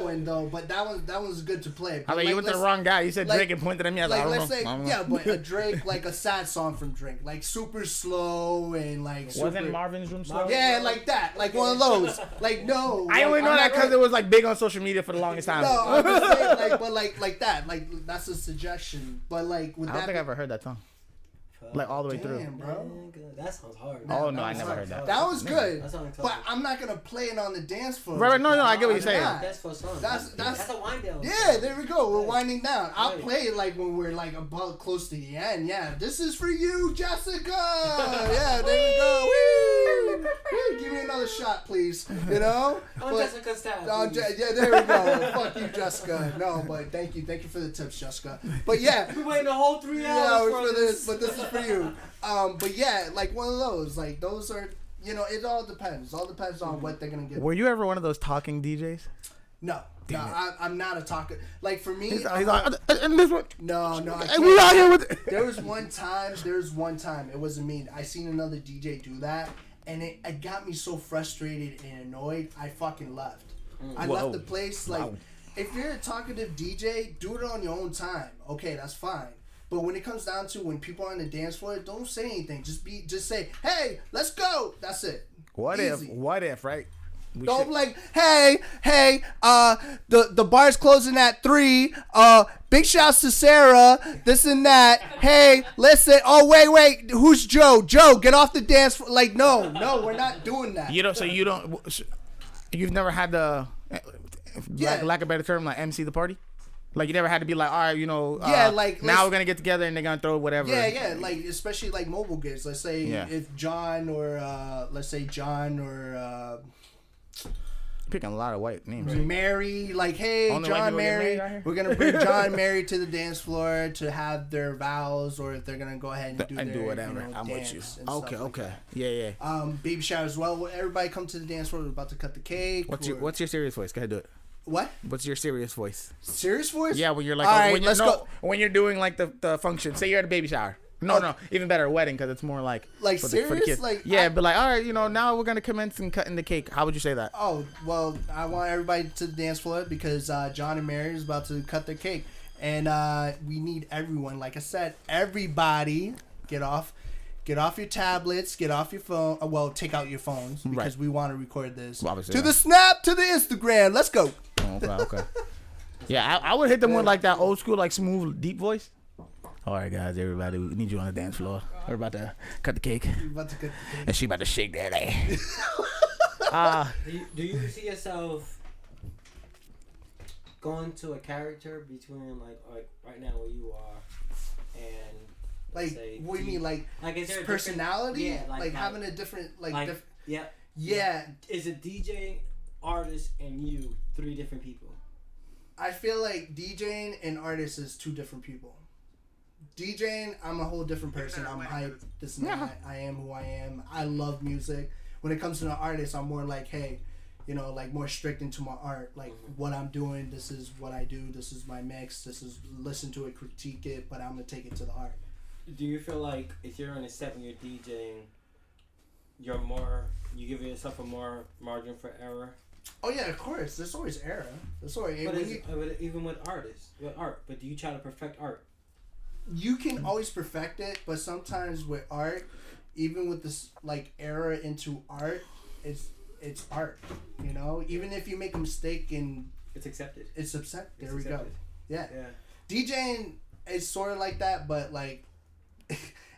one though, but that one's good to play. I mean, you went the wrong guy. You said Drake and pointed at me. Let's say, but a Drake, like a sad song from Drake, like super slow and like. Wasn't Marvin's Room slow? Yeah, like that, like one of those. Like no, I only know that because it was like big on social media for the longest time. No, I'm just saying, like that, like that's a suggestion. But like with I don't think I ever heard that song. Like all the way through. Bro. That sounds hard. Oh no, I never heard that. That was good, but I'm not gonna play it on the dance floor. Right, no, I get what you're saying. That's for song. That's a wind down. Yeah, there we go. We're winding down. I'll play it like when we're like about close to the end. Yeah, this is for you, Jessica. Yeah, there we go. Woo! Woo! Give me another shot, please. You know. Jessica's tab. Yeah, there we go. Fuck you, Jessica. No, but thank you for the tips, Jessica. But yeah, we waiting the whole 3 hours for this. But this is for you. But yeah, like one of those. Like those are. You know, it all depends. All depends on what they're gonna get. Were you ever one of those talking DJs? No. I'm not a talker. Like for me, he's like, and this one. No. And we out here with. There was one time. It wasn't me. I seen another DJ do that, and it got me so frustrated and annoyed. I fucking left. I left the place. Like, if you're a talkative DJ, do it on your own time. Okay, that's fine. But when it comes down to when people are on the dance floor, don't say anything. Just say, "Hey, let's go." That's it. What if, right? Don't be like, hey, the bar's closing at 3. Big shouts to Sarah, this and that. Hey, listen. Oh, wait. Who's Joe? Joe, get off the dance floor. Like, no, we're not doing that. You've never had the, lack of a better term, like MC the party? Like you never had to be like, all right, now we're gonna get together and they're gonna throw whatever. Yeah, like especially like mobile gigs. Let's say if John or picking a lot of white names. Mary, like, hey, only John, Mary, we're gonna bring John and Mary to the dance floor to have their vows, or if they're gonna go ahead and do whatever. I'm with you. Okay. Like Yeah. Baby shower as well. Everybody come to the dance floor. We're about to cut the cake. What's your serious voice? Go ahead, do it. What? What's your serious voice? Serious voice? Yeah, when you're like, when you're doing like the function. Say you're at a baby shower. No, even better, a wedding, because it's more like for serious, the kids. like but like, all right, now we're gonna commence and cutting the cake. How would you say that? Oh well, I want everybody to the dance floor because John and Mary is about to cut their cake, and we need everyone. Like I said, everybody get off your tablets, get off your phone. Well, take out your phones because we want to record this. Obviously, the Snap, to the Instagram. Let's go. Okay. Yeah, I would hit them with like that old school, like smooth, deep voice. All right, guys, everybody, we need you on the dance floor. We're about to cut the cake. And she about to shake that ass. Do you see yourself going to a character between like right now where you are and like say, what do you mean like is there personality? Yeah, like having a different yeah. Is a DJ, artist, and you 3 different people? I feel like DJing and artist is 2 different people. DJing, I'm a whole different person. I'm hyped, this and that. I am who I am. I love music. When it comes to an artist, I'm more like, hey, like more strict into my art. Like what I'm doing, this is what I do. This is my mix. This is listen to it, critique it, but I'm gonna take it to the art. Do you feel like if you're on a set when you're DJing, you give yourself a more margin for error? Oh yeah, of course. There's always error. But even with art, but do you try to perfect art? You can always perfect it, but sometimes with art, even with this like error into art, it's art. Even if you make a mistake and it's accepted. There we go. Yeah. DJing is sort of like that, but like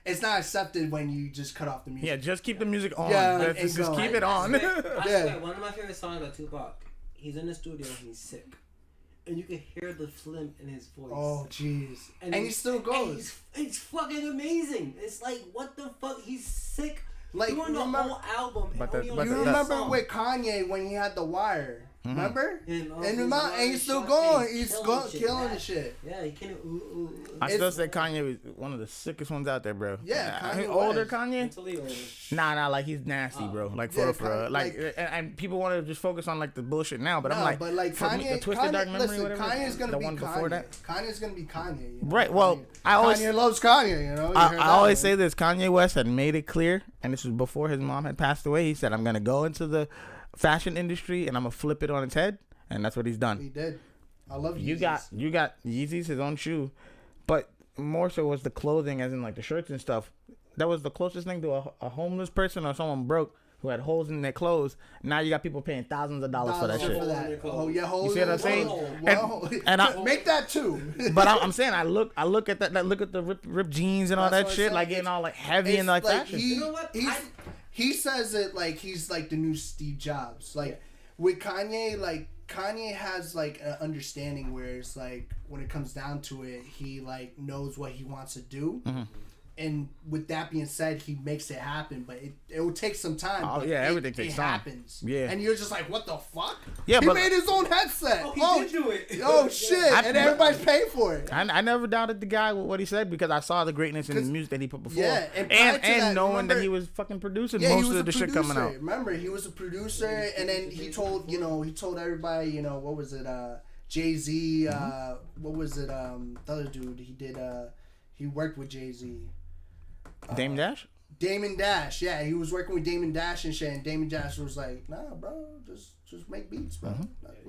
it's not accepted when you just cut off the music. Yeah, just keep the music on. Yeah, Just and go. keep it on. I swear, one of my favorite songs by Tupac. He's in the studio and he's sick, and you can hear the phlegm in his voice. Oh, jeez. And he still and goes. It's fucking amazing. It's like, what the fuck? He's sick. Like, doing the whole album. But and the- only but on You the- one remember song. with Kanye when he had The Wire? Remember? And, And he's still shot, going. and He's killing shit. killing Yeah. the shit. Yeah, he can. I still say Kanye was one of the sickest ones out there, bro. Yeah, Kanye older West. Kanye. Mentally old. Nah, like he's nasty, bro. Like for Yeah, for Kanye, like, like- and people want to just focus on like the bullshit now, but I'm No, like, but like for me, Kanye, the Twisted Dark Memory, listen, whatever, Kanye's gonna the be one Kanye. before that. Kanye's gonna be Kanye. You know? Right. Well, Kanye, I always Kanye loves Kanye. You know. You I heard that always one. say this. Kanye West had made it clear, and this was before his mom had passed away. He said, "I'm gonna go into the fashion industry and I'm gonna flip it on its head," and that's what he's done. He did. I love You Yeezys. got Yeezys, his own shoe, but more so was the clothing, as in like the shirts and stuff. That was the closest thing to a homeless person or someone broke who had holes in their clothes. Now you got people paying thousands of dollars for that shit. Oh yeah, You see what I'm saying? And I- make that too. But I'm saying I look at that look at the ripped jeans and all That's that what I'm shit, saying. like getting all like heavy It's and like that. He, You know what? he says it like he's like the new Steve Jobs. Like with Kanye, like Kanye has like an understanding where it's like when it comes down to it, he like knows what he wants to do. And with that being said, he makes it happen, but it will take some time. Oh, but yeah, it, everything takes it time. happens. Yeah. And you're just like, what the fuck? Yeah, he but- made his own headset. Oh, he did do it. Oh shit! And everybody's paying for it. I never doubted the guy with what he said because I saw the greatness in the music that he put before. Yeah, and prior to that, knowing remember- that he was fucking producing Yeah, he most was a of the shit coming out. Remember, he was a producer, and then he told everybody, what was it, Jay-Z, what was it, the other dude, he worked with Jay-Z. Dame Dash? Damon Dash, yeah, he was working with Damon Dash and shit, and Damon Dash was like, nah, bro, just make beats, bro.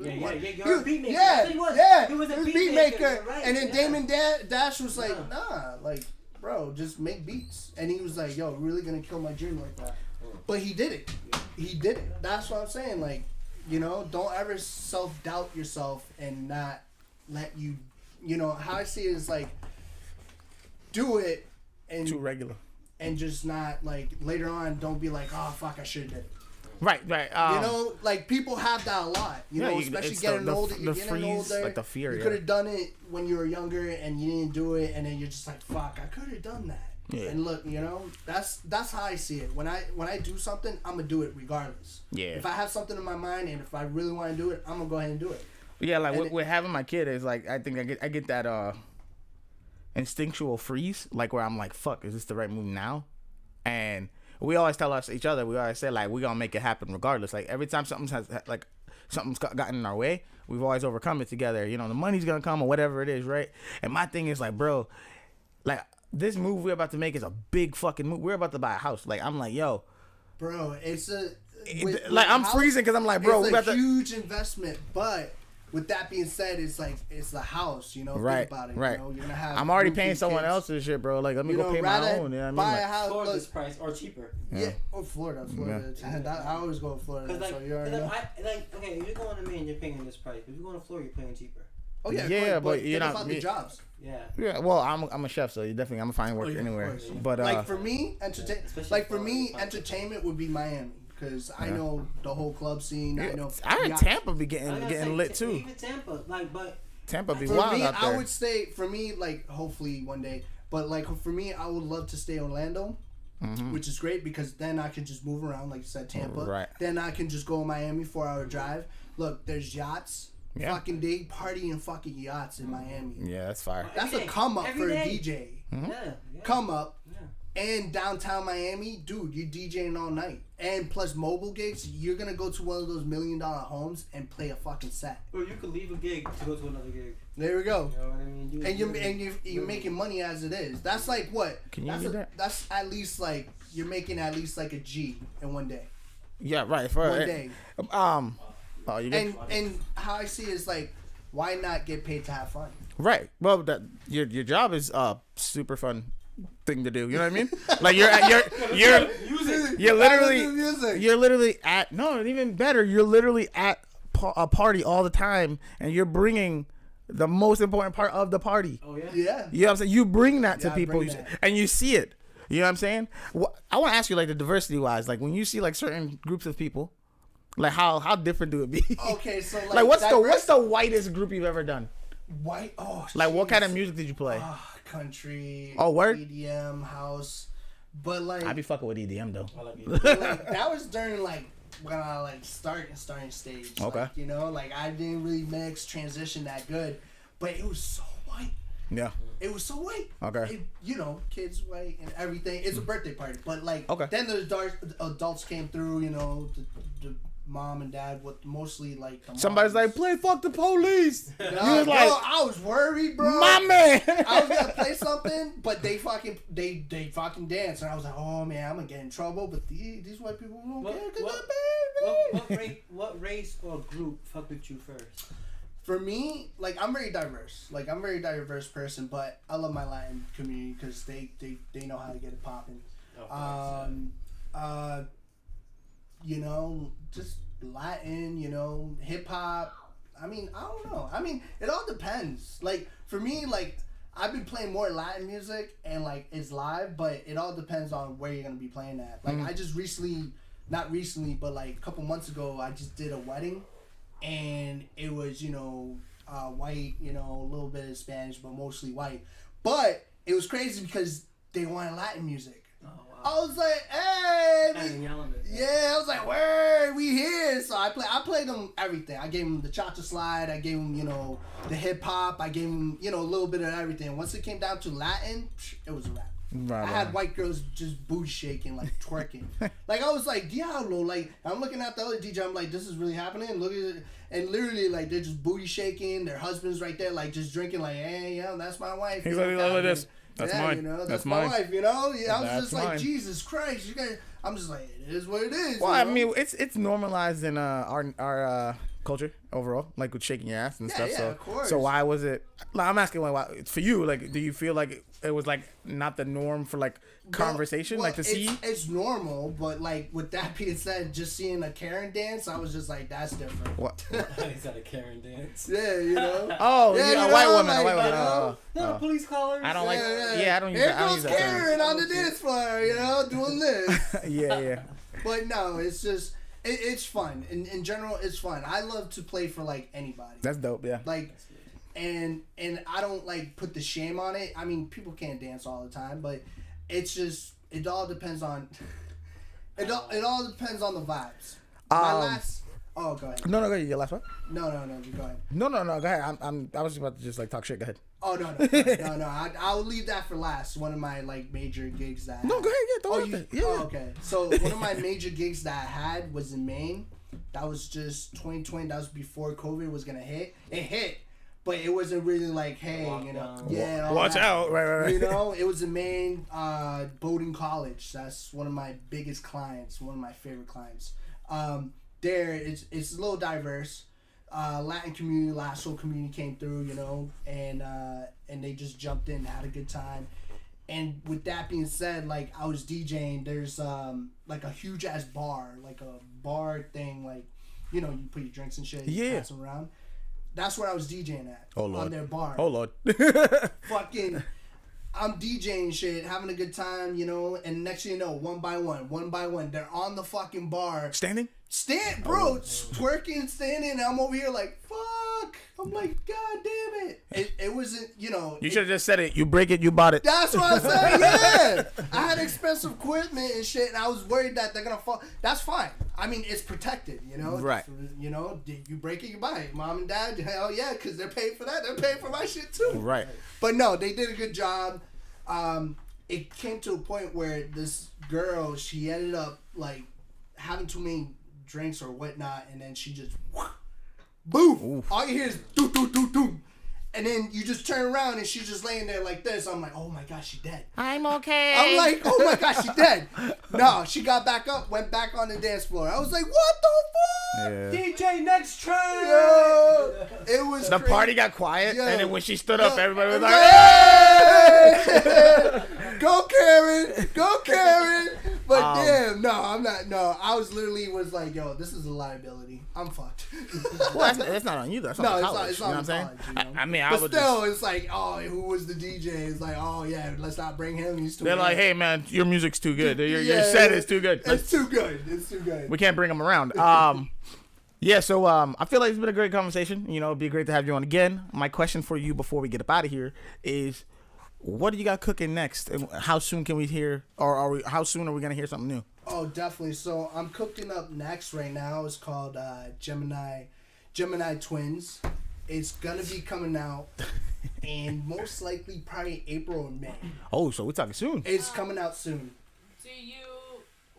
Yeah, you're a beat maker. Yeah, That's what he was. yeah, He was a he beat maker, right, and then yeah. Damon Dash was like, nah, like, bro, just make beats, and he was like, yo, really gonna kill my dream like that, but he did it. He did it. That's what I'm saying, like, don't ever self-doubt yourself and not let you, how I see it is like, do it and Too regular. and just not like later on don't be like, oh fuck, I should have did it. Right. Like people have that a lot. Yeah, Especially it's getting the older. You're the getting freeze, older. like the fear, You yeah. could have done it when you were younger and you didn't do it, and then you're just like, fuck, I could have done that. Yeah. And look, that's how I see it. When I do something, I'm gonna do it regardless. Yeah. If I have something in my mind and if I really want to do it, I'm gonna go ahead and do it. Yeah, like And with having my kid is like I think I get that instinctual freeze, like where I'm like, fuck, is this the right move now? And we always tell each other, we always say like we're gonna make it happen regardless. Like every time something's gotten in our way, we've always overcome it together. The money's gonna come or whatever it is, right? And my thing is like, bro, like this move we're about to make is a big fucking move. We're about to buy a house. Like I'm like, yo, Bro, it's I'm freezing because I'm like, bro, we it's got a to. huge investment, but with that being said, it's like it's the house, Right, Think about it, right. You're gonna have. I'm already roof for paying your someone kids. else's shit, bro. Like, let me go pay rather my own. You know what I buy mean? a house. For Look, this price or cheaper. yeah, or Florida. I always go to Florida. Because So you already know. okay, if you're going to Maine, you're paying this price. If you're going to Florida, you're paying cheaper. Oh yeah, Yeah, of course, but you're think not- about the jobs. Yeah. Yeah, well, I'm a chef, so you definitely I'm gonna find work Oh, yeah, of anywhere. course. But Like for me, Especially Florida. entertainment would be Miami because I know the whole club scene. I know. I heard yachts. Tampa be I was gonna say, getting lit too. Even Tampa, but Tampa be For wild me, out there. I would stay. For me, like hopefully one day, but like for me, I would love to stay Orlando, which is great because then I can just move around, like you said, Tampa. Right. Then I can just go to Miami, 4-hour drive. Look, there's yachts. Yeah. Fucking day party and fucking yachts in Miami. Yeah, that's fire. That's Every a day. come up Every for a day. DJ. yeah. Come up. Yeah. And downtown Miami, dude, you're DJing all night. And plus mobile gigs, you're gonna go to one of those $1 million homes and play a fucking set. Or you could leave a gig to go to another gig. There we go. You know what I mean? And you're making money as it is. That's like what? Can you that's do that? That's at least like you're making at least like a G in one day. Yeah, right. For One day. Oh, you get And how I see it is like, why not get paid to have fun? right. Well, that your job is super fun thing to do. You know what I mean? Like you're literally Music. you're literally at even better. You're literally at a party all the time, and you're bringing the most important part of the party. Oh yeah. Yeah. You know what I'm saying? You bring that to Yeah, I people, bring that. and you see it. You know what I'm saying? I want to ask you, like, the diversity wise, like when you see like certain groups of people, like how different do it be? Okay, so Like what's the whitest group you've ever done? white? Oh, Like what kind of jeez. music did you play? Country. Oh, word? EDM, house, but like, I be fucking with EDM though. I like it. like that was during like when I like starting stage. Okay. Like, you know, like I didn't really mix transition that good, but it was so white. Yeah. It was so white. Okay. It, you know, kids white and everything. It's a birthday party, but like, Okay. then the adults came through. You know, the mom and dad. What mostly like the Somebody's moms. like, play "Fuck the Police." No, You was like, bro, I was worried, bro. my man. I was gonna play something, but they fucking dance, and I was like, oh man, I'm gonna get in trouble. But these white people don't What- care, 'cause what- they're baby. What race or group fuck with you first? For me, like I'm very diverse. Like I'm a very diverse person, but I love my Latin community because they know how to get it popping. You know, just Latin, you know, hip hop. I mean, I don't know. I mean, it all depends. Like for me, like I've been playing more Latin music and like it's live, but it all depends on where you're gonna be playing at. Like I just not recently, but like a couple months ago, I just did a wedding, and it was white, you know, a little bit of Spanish, but mostly white. But it was crazy because they wanted Latin music. Oh wow. I was like, hey, Adding the element. yeah, I was like, where we here? So I played them everything. I gave them the cha-cha slide. I gave them, you know, the hip hop. I gave them, you know, a little bit of everything. Once it came down to Latin, it was a wrap. I had white girls just booty shaking, like twerking. Like I was like, Diablo. Like I'm looking at the other DJ. I'm like, this is really happening. Look at it, and literally like they're just booty shaking. Their husband's right there, like just drinking. Like, hey, yeah, that's my wife. He's You know, like this. That's yeah, mine. You know, That's that's mine. my wife. You know, yeah. I was That's just like, mine. Jesus Christ, you guys. I'm just like, it is what it is. Well, you I know? mean, it's normalized in our culture overall, like with shaking your ass and Yeah, stuff. yeah, So, of course. so why was it? Like, I'm asking, like, why, for you, like, do you feel like it was like not the norm for like conversation, Well, like to see? It's normal, but like with that being said, just seeing a Karen dance, I was just like, that's different. What? He's at a Karen dance. Yeah, you know. Oh, Yeah, yeah, you a white know, woman, like, a white you woman. know, No, police callers. I don't like. Yeah, Yeah, I don't use Here that. I don't goes use that term. Karen on the dance floor, you know, doing this. Yeah. But no, it's just it's fun. In general, it's fun. I love to play for like anybody. That's dope. Yeah. Like, and I don't like put the shame on it. I mean, people can't dance all the time, but it's just it all depends on it all depends on the vibes. My last. Oh, go ahead. No, go ahead. Your last one. No, you go ahead. No. Go ahead. I was about to just like talk shit. Go ahead. Oh no. I'll leave that for last. One of my like major gigs that. I No, had. go ahead. Yeah, Oh, don't you, yeah. oh, okay. So one of my major gigs that I had was in Maine. That was just 2020. That was before COVID was gonna hit. It hit, but it wasn't really like, hey, you know, yeah. all Watch that. out. Right. You know, it was in Maine, Bowdoin College. That's one of my biggest clients. One of my favorite clients. There, it's a little diverse. Latin community, Eliacel community came through, you know, and they just jumped in, had a good time. And with that being said, like I was DJing, there's like a huge ass bar, like a bar thing, like, you know, you put your drinks and shit, you pass them around. That's where I was DJing at. Oh, Lord. On their bar. Oh Lord. Fucking, I'm DJing shit, having a good time, you know, and next thing you know, one by one, they're on the fucking bar. Standing. Bro, twerking, standing, and I'm over here like, fuck. I'm like, God damn it. It wasn't, you know. You should have just said it. You break it, you bought it. That's what I'm saying, yeah. I had expensive equipment and shit, and I was worried that they're going to fall. That's fine. I mean, it's protected, you know. Right. You know, you break it, you buy it. Mom and dad, hell yeah, because they're paying for that. They're paying for my shit too. Right. But no, they did a good job. It came to a point where this girl, she ended up like having too many drinks or whatnot, and then she just boof. Oof. All you hear is doo doo doo doo, and then you just turn around and she's just laying there like this. I'm like, oh my gosh, she dead. I'm okay. I'm like, oh my gosh, she dead. No, she got back up, went back on the dance floor. I was like, what the fuck? Yeah. DJ next train. Yo, it was The crazy. party got quiet, Yo. and then when she stood up, Yo. everybody was like, Hey! Go Karen! Go Karen! But damn, no, I'm not. No, I was like, yo, this is a liability. I'm fucked. Well, that's not on you. That's on the college. It's not you know on what I'm college. saying? You know? I mean, but still, it's like, oh, who was the DJ? It's like, oh yeah, let's not bring him. He's too. They're good. like, hey man, your music's too good. Your set is too good. It's too good. It's too good. We can't bring them around. Yeah, so I feel like it's been a great conversation. You know, it'd be great to have you on again. My question for you before we get up out of here is, what do you got cooking next? And how soon can we hear, or how soon are we gonna hear something new? Oh, definitely. So I'm cooking up next right now. It's called Gemini Twins. It's gonna be coming out, and most likely probably April or May. Oh, so we're talking soon. It's coming out soon.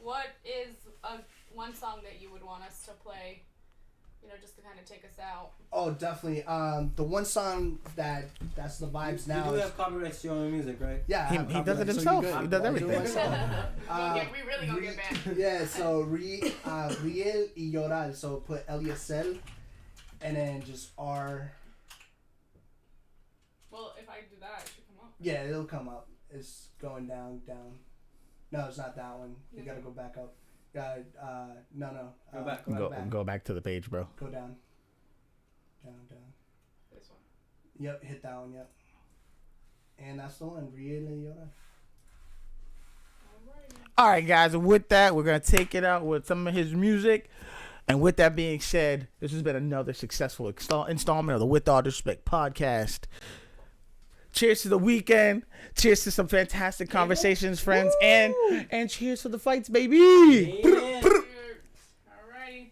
What is one song that you would want us to play? You know, just to kind of take us out. Oh, definitely. The one song that's the vibes now. You do have copyrights to your own music, right? Yeah, He does it himself. So He does everything. We really gonna get back. Yeah, so Riel y Llorar. So put Eliacel, and then just R. Well, if I do that, it should come up. Yeah, it'll come up. It's going down. No, it's not that one. You gotta go back up. No. Go back. Go back to the page, bro. Go down. Down. This one. Yep, hit that one, yep. And that's the one, Riel y Llorar. All right, guys. And with that, we're gonna take it out with some of his music. And with that being said, this has been another successful installment of the With All Disrespect podcast. Cheers to the weekend. Cheers to some fantastic conversations, friends, and cheers to the fights, baby. Yeah. Alrighty.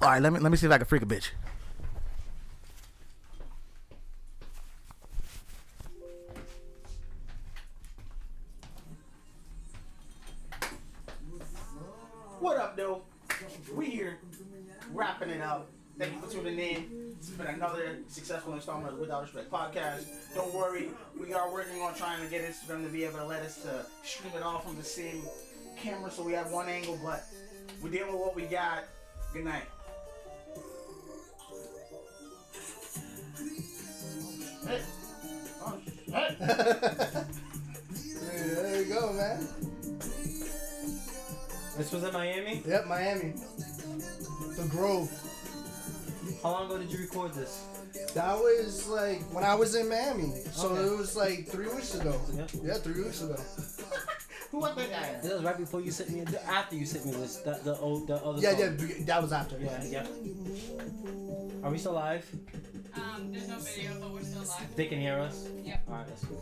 All right, let me see if I can freak a bitch. What up, though? We here, wrapping it up. Thank you for tuning in. It's been another successful installment of the Without Respect podcast. Don't worry, we are working on trying to get Instagram to be able to let us to stream it all from the same camera, so we have one angle. But we're dealing with what we got. Good night. Hey. Oh, hey. There you go, man. This was in Miami? Yep, Miami. The Grove. How long ago did you record this? That was like when I was in Miami. So Okay. it was like 3 weeks ago. Yeah, 3 weeks ago. Who was that guy? This was right before you sent me. After you sent me this, the other Yeah, song. that was after. Yeah. Are we still live? There's no video, but we're still live. They can hear us. Yep. All right, let's go.